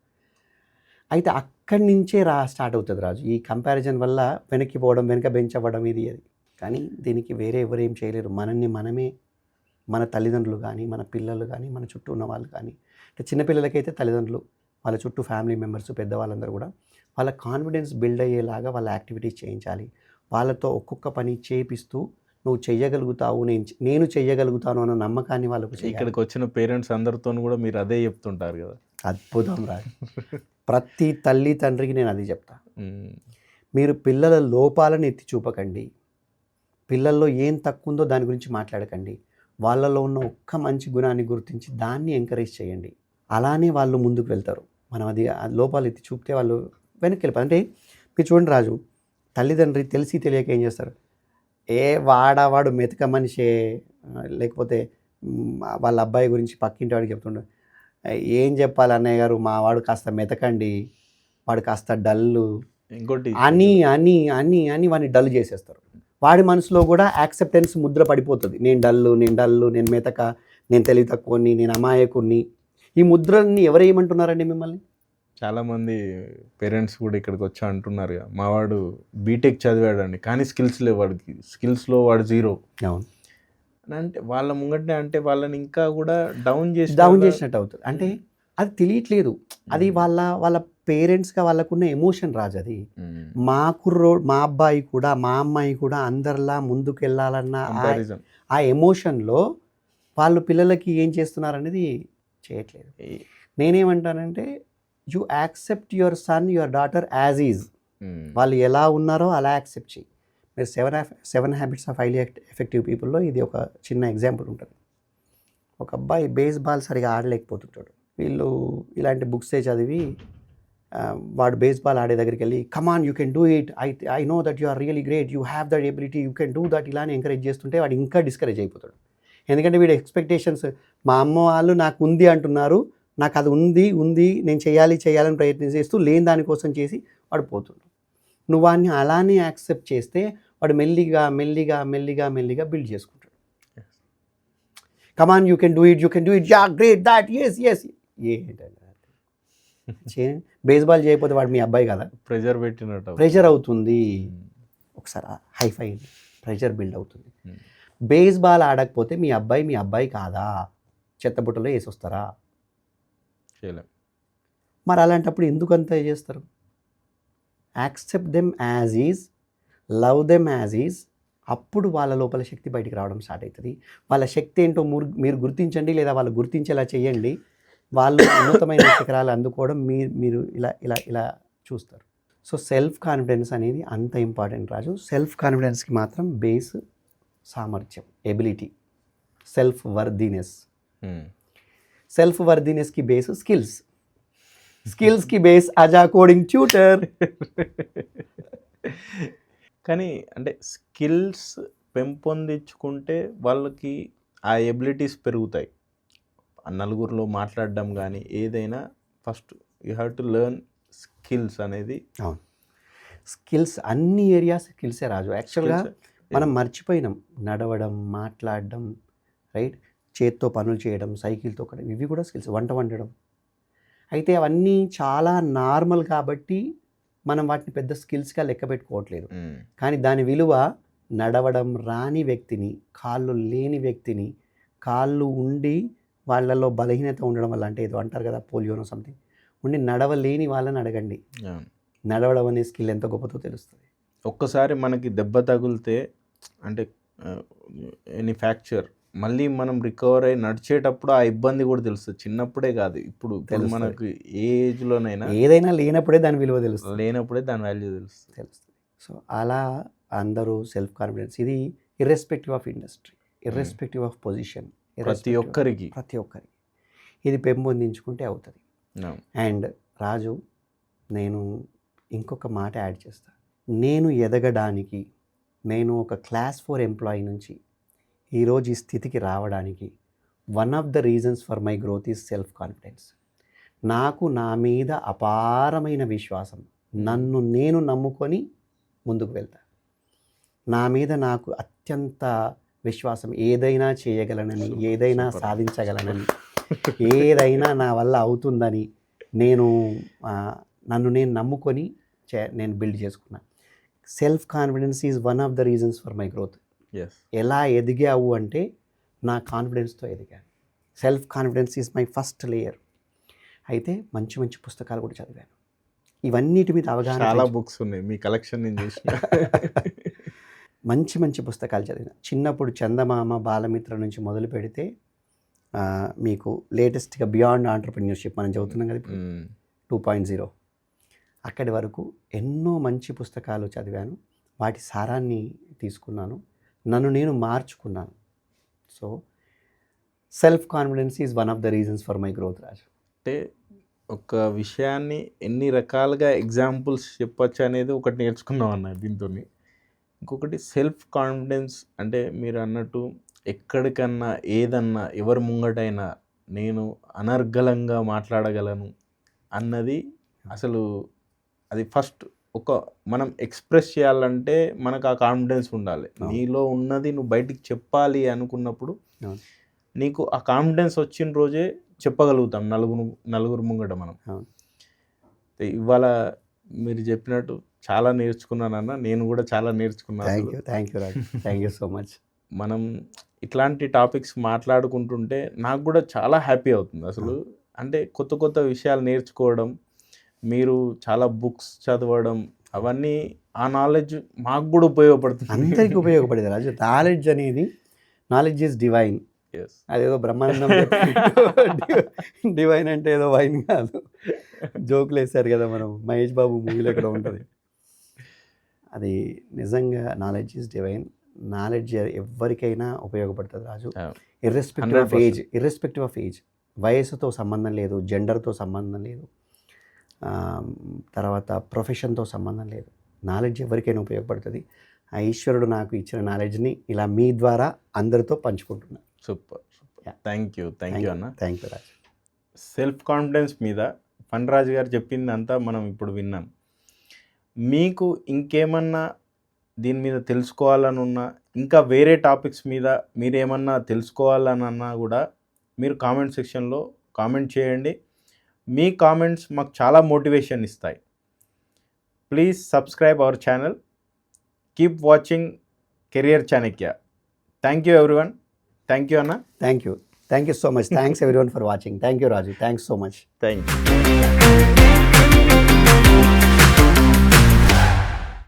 అయితే అక్కడి నుంచే స్టార్ట్ అవుతుంది రాజు. ఈ కంపారిజన్ వల్ల వెనక్కి పోవడం, వెనక బెంచ్ అవ్వడం, ఇది అది. కానీ దీనికి వేరే ఎవరేం చేయలేరు. మనమే, మన తల్లిదండ్రులు కానీ, మన పిల్లలు కానీ, మన చుట్టూ ఉన్న వాళ్ళు కానీ, అంటే చిన్నపిల్లలకైతే తల్లిదండ్రులు, వాళ్ళ చుట్టూ ఫ్యామిలీ మెంబర్స్, పెద్దవాళ్ళందరూ కూడా వాళ్ళ కాన్ఫిడెన్స్ బిల్డ్ అయ్యేలాగా వాళ్ళ యాక్టివిటీస్ చేయించాలి. వాళ్ళతో ఒక్కొక్క పని చేపిస్తూ నువ్వు చెయ్యగలుగుతావు, నేను చెయ్యగలుగుతాను అన్న నమ్మకాన్ని వాళ్ళకు చేయాలి. ఇక్కడికి వచ్చిన పేరెంట్స్ అందరితో కూడా మీరు అదే చెప్తుంటారు కదా. అద్భుతం రాజు. ప్రతి తల్లి తండ్రికి నేను అది చెప్తా. మీరు పిల్లల లోపాలను ఎత్తి చూపకండి, పిల్లల్లో ఏం తక్కువ ఉందో దాని గురించి మాట్లాడకండి, వాళ్ళలో ఉన్న ఒక్క మంచి గుణాన్ని గుర్తించి దాన్ని ఎంకరేజ్ చేయండి. అలానే వాళ్ళు ముందుకు వెళ్తారు. మనం అది ఆ లోపాలు ఎత్తి చూపితే వాళ్ళు వెనక్కి వెళ్ళిపోతారు. అంటే మీరు చూడండి రాజు, తల్లిదండ్రి తెలిసి తెలియక ఏం చేస్తారు, వాడు మెతక మనిషే, లేకపోతే వాళ్ళ అబ్బాయి గురించి పక్కింటి వాడికి చెప్తుండే, ఏం చెప్పాలి అన్నయ్య గారు, మా వాడు కాస్త మెతకండి, వాడు కాస్త డల్లు ఇంకోటి అని అని అని అని వాడిని డల్ చేసేస్తారు. వాడి మనసులో కూడా యాక్సెప్టెన్స్ ముద్ర పడిపోతుంది. నేను డల్లు, నేను మెతక, నేను తెలివి తక్కువని, నేను అమాయకుని. ఈ ముద్రని ఎవరు ఏమంటున్నారండి మిమ్మల్ని? చాలామంది పేరెంట్స్ కూడా ఇక్కడికి వచ్చి అంటున్నారు, మావాడు బీటెక్ చదివాడండి కానీ స్కిల్స్ లేవు, వాడికి స్కిల్స్లో వాడు జీరో. అవును, అంటే వాళ్ళ ముంగటే అంటే వాళ్ళని ఇంకా కూడా డౌన్ చేసినట్టు అవుతుంది. అంటే అది తెలియట్లేదు, అది వాళ్ళ పేరెంట్స్గా వాళ్ళకున్న ఎమోషన్ రాజు. అది మా అబ్బాయి కూడా మా అమ్మాయి కూడా అందరిలా ముందుకు వెళ్ళాలన్న ఆ ఎమోషన్లో వాళ్ళు పిల్లలకి ఏం చేస్తున్నారు అనేది చేయట్లేదు. నేనేమంటానంటే, you accept your son your daughter as is. వాళ్ళు ఎలా ఉన్నారో అలా యాక్సెప్ట్ చేయి. మీరు 7 హ్యాబిట్స్ ఆఫ్ హైలీ ఎఫెక్టివ్ పీపుల్లో ఇది ఒక చిన్న ఎగ్జాంపుల్ ఉంటుంది. ఒక అబ్బాయి బేస్బాల్ సరిగా ఆడలేకపోతుంటాడు. వీళ్ళు ఇలాంటి బుక్సే చదివి వాడు బేస్బాల్ ఆడే దగ్గరికి వెళ్ళి, come on you can do it, I know that you are really great, you have that ability, you can do that, ఇలానే ఎంకరేజ్ చేస్తుంటే వాడు ఇంకా డిస్కరేజ్ అయిపోతాడు. ఎందుకంటే వీడు ఎక్స్పెక్టేషన్స్, మా అమ్మ వాళ్ళు నాకు ఉంది అంటున్నారు, నాకు అది ఉంది నేను చేయాలని ప్రయత్నం చేస్తూ లేని దానికోసం చేసి వాడు పోతున్నాడు. నువ్వు వాడిని అలానే యాక్సెప్ట్ చేస్తే వాడు మెల్లిగా బిల్డ్ చేసుకుంటాడు. Come on you can do it, yeah great, that, yes. ఏంటంటే బేస్బాల్ చేయకపోతే వాడు మీ అబ్బాయి కదా, ప్రెషర్ అవుతుంది. ఒకసారి హైఫై ప్రెషర్ బిల్డ్ అవుతుంది. బేస్బాల్ ఆడకపోతే మీ అబ్బాయి కాదా, చెత్తబుట్టలో వేసి వస్తారా? మరి అలాంటప్పుడు ఎందుకు అంత చేస్తారు? Accept them as is, love them as is. అప్పుడు వాళ్ళ లోపల శక్తి బయటికి రావడం స్టార్ట్ అవుతుంది. వాళ్ళ శక్తి ఏంటో మీరు గుర్తించండి, లేదా వాళ్ళు గుర్తించేలా చేయండి. వాళ్ళు ఉన్నతమైన శిఖరాలు అందుకోవడం మీరు ఇలా చూస్తారు. సో సెల్ఫ్ కాన్ఫిడెన్స్ అనేది అంత ఇంపార్టెంట్ రాజు. సెల్ఫ్ కాన్ఫిడెన్స్కి మాత్రం బేస్ సామర్థ్యం, ఎబిలిటీ, సెల్ఫ్ వర్దినెస్కి బేస్ స్కిల్స్కి బేస్ అజా కోడింగ్ ట్యూటర్. కానీ అంటే స్కిల్స్ పెంపొందించుకుంటే వాళ్ళకి ఆ ఎబిలిటీస్ పెరుగుతాయి. నలుగురిలో మాట్లాడడం కానీ ఏదైనా first you have to learn skills అనేది. అవును, స్కిల్స్ అన్ని ఏరియాస్ స్కిల్సే రాజు. యాక్చువల్గా మనం మర్చిపోయినాం, నడవడం, మాట్లాడడం, రైట్, చేత్తో పనులు చేయడం, సైకిల్ తొక్కడం, ఇవి కూడా స్కిల్స్. వంట వండడం, అయితే అవన్నీ చాలా నార్మల్ కాబట్టి మనం వాటిని పెద్ద స్కిల్స్గా లెక్క పెట్టుకోవట్లేదు. కానీ దాని విలువ నడవడం రాని వ్యక్తిని, కాళ్ళు లేని వ్యక్తిని, కాళ్ళు ఉండి వాళ్ళలో బలహీనత ఉండడం వల్ల, అంటే ఏదో అంటారు కదా పోలియోనో సంథింగ్, ఉండి నడవలేని వాళ్ళని అడగండి, నడవడం అనే స్కిల్ ఎంత గొప్పతో తెలుస్తుంది. ఒక్కసారి మనకి దెబ్బ తగిలితే అంటే ఎనీ ఫ్రాక్చర్, మళ్ళీ మనం రికవర్ అయ్యి నడిచేటప్పుడు ఆ ఇబ్బంది కూడా తెలుస్తుంది. చిన్నప్పుడే కాదు, ఇప్పుడు మనకు ఏ ఏజ్లోనైనా ఏదైనా లేనప్పుడే దాని విలువ తెలుస్తుంది, లేనప్పుడే దాని వాల్యూ తెలుస్తుంది. సో అలా అందరూ సెల్ఫ్ కాన్ఫిడెన్స్, ఇది irrespective of industry, irrespective of position, ప్రతి ఒక్కరికి ఇది పెంపొందించుకుంటే అవుతుంది. అండ్ రాజు, నేను ఇంకొక మాట యాడ్ చేస్తాను. నేను ఎదగడానికి, నేను ఒక క్లాస్ 4 ఎంప్లాయీ నుంచి ఈరోజు ఈ స్థితికి రావడానికి one of the reasons for my growth is self confidence. నాకు నా మీద అపారమైన విశ్వాసం, నన్ను నేను నమ్ముకొని ముందుకు వెళ్తా. నా మీద నాకు అత్యంత విశ్వాసం, ఏదైనా చేయగలనని, ఏదైనా సాధించగలనని, ఏదైనా నా వల్ల అవుతుందని నన్ను నేను నమ్ముకొని నేను బిల్డ్ చేసుకున్నా. Self confidence is one of the reasons for my growth. ఎలా ఎదిగావు అంటే నా కాన్ఫిడెన్స్తో ఎదిగాను. Self confidence is my first layer. అయితే మంచి మంచి పుస్తకాలు కూడా చదివాను. ఇవన్నిటి మీద అవగాహన, చాలా బుక్స్ ఉన్నాయి మీ కలెక్షన్ నేను చూసిన. మంచి మంచి పుస్తకాలు చదివిన. చిన్నప్పుడు చందమామ, బాలమిత్ర నుంచి మొదలు పెడితే మీకు లేటెస్ట్గా బియాండ్ ఆంటర్‌ప్రెన్యూర్‌షిప్ మనం చదువుతున్నాం కదా ఇప్పుడు 2.0 అక్కడి వరకు ఎన్నో మంచి పుస్తకాలు చదివాను. వాటి సారాన్ని తీసుకున్నాను. నన్ను నేను మార్చుకున్నాను. So self confidence is one of the reasons for my growth Raju. అంటే ఒక విషయాన్ని ఎన్ని రకాలుగా ఎగ్జాంపుల్స్ చెప్పొచ్చు అనేది ఒకటి నేర్చుకున్నాం అన్న దీంతోని. ఇంకొకటి సెల్ఫ్ కాన్ఫిడెన్స్ అంటే మీరు అన్నట్టు ఎక్కడికన్నా ఏదన్నా ఎవరి ముంగటైనా నేను అనర్గళంగా మాట్లాడగలను అన్నది అసలు అది ఫస్ట్ మనం ఎక్స్ప్రెస్ చేయాలంటే మనకు ఆ కాన్ఫిడెన్స్ ఉండాలి. నీలో ఉన్నది నువ్వు బయటికి చెప్పాలి అనుకున్నప్పుడు నీకు ఆ కాన్ఫిడెన్స్ వచ్చిన రోజే చెప్పగలుగుతాం నలుగురు ముంగట మనం. ఇవాళ మీరు చెప్పినట్టు చాలా నేర్చుకున్నానన్న, నేను కూడా చాలా నేర్చుకున్నాను. Thank you Raju, thank you so much. మనం ఇట్లాంటి టాపిక్స్ మాట్లాడుకుంటుంటే నాకు కూడా చాలా హ్యాపీ అవుతుంది అసలు. అంటే కొత్త కొత్త విషయాలు నేర్చుకోవడం, మీరు చాలా బుక్స్ చదవడం, అవన్నీ ఆ నాలెడ్జ్ మాకు కూడా ఉపయోగపడుతుంది. అందరికీ ఉపయోగపడేది రాజు. Knowledge is divine. అదేదో బ్రహ్మానందం డివైన్ అంటే ఏదో వైన్ కాదు, జోకులు వేశారు కదా మనం, మహేష్ బాబు మూవీలో ఎక్కడ ఉంటుంది. అది నిజంగా నాలెడ్జ్ ఈజ్ డివైన్. నాలెడ్జ్ ఎవరికైనా ఉపయోగపడుతుంది రాజు. ఇర్రెస్పెక్టివ్ ఆఫ్ ఏజ్, వయసుతో సంబంధం లేదు, జెండర్తో సంబంధం లేదు, తర్వాత ప్రొఫెషన్తో సంబంధం లేదు. నాలెడ్జ్ ఎవరికైనా ఉపయోగపడుతుంది. ఆ ఈశ్వరుడు నాకు ఇచ్చిన నాలెడ్జ్ని ఇలా మీ ద్వారా అందరితో పంచుకుంటున్నాను. సూపర్. థ్యాంక్ యూ అన్న. Thank you Raju. Self confidence మీద ఫణిరాజ్ గారు చెప్పిందంతా మనం ఇప్పుడు విన్నాం. మీకు ఇంకేమన్నా దీని మీద తెలుసుకోవాలని ఉన్నా, ఇంకా వేరే టాపిక్స్ మీద మీరేమన్నా తెలుసుకోవాలనన్నా కూడా మీరు కామెంట్ సెక్షన్లో కామెంట్ చేయండి. మీ కామెంట్స్ మాకు చాలా మోటివేషన్ ఇస్తాయి. Please subscribe our channel. Keep watching career Chanakya. Thank you everyone. Thank you అన్న. Thank you so much. Thanks everyone for watching. Thank you Raju. Thanks so much. Thank you.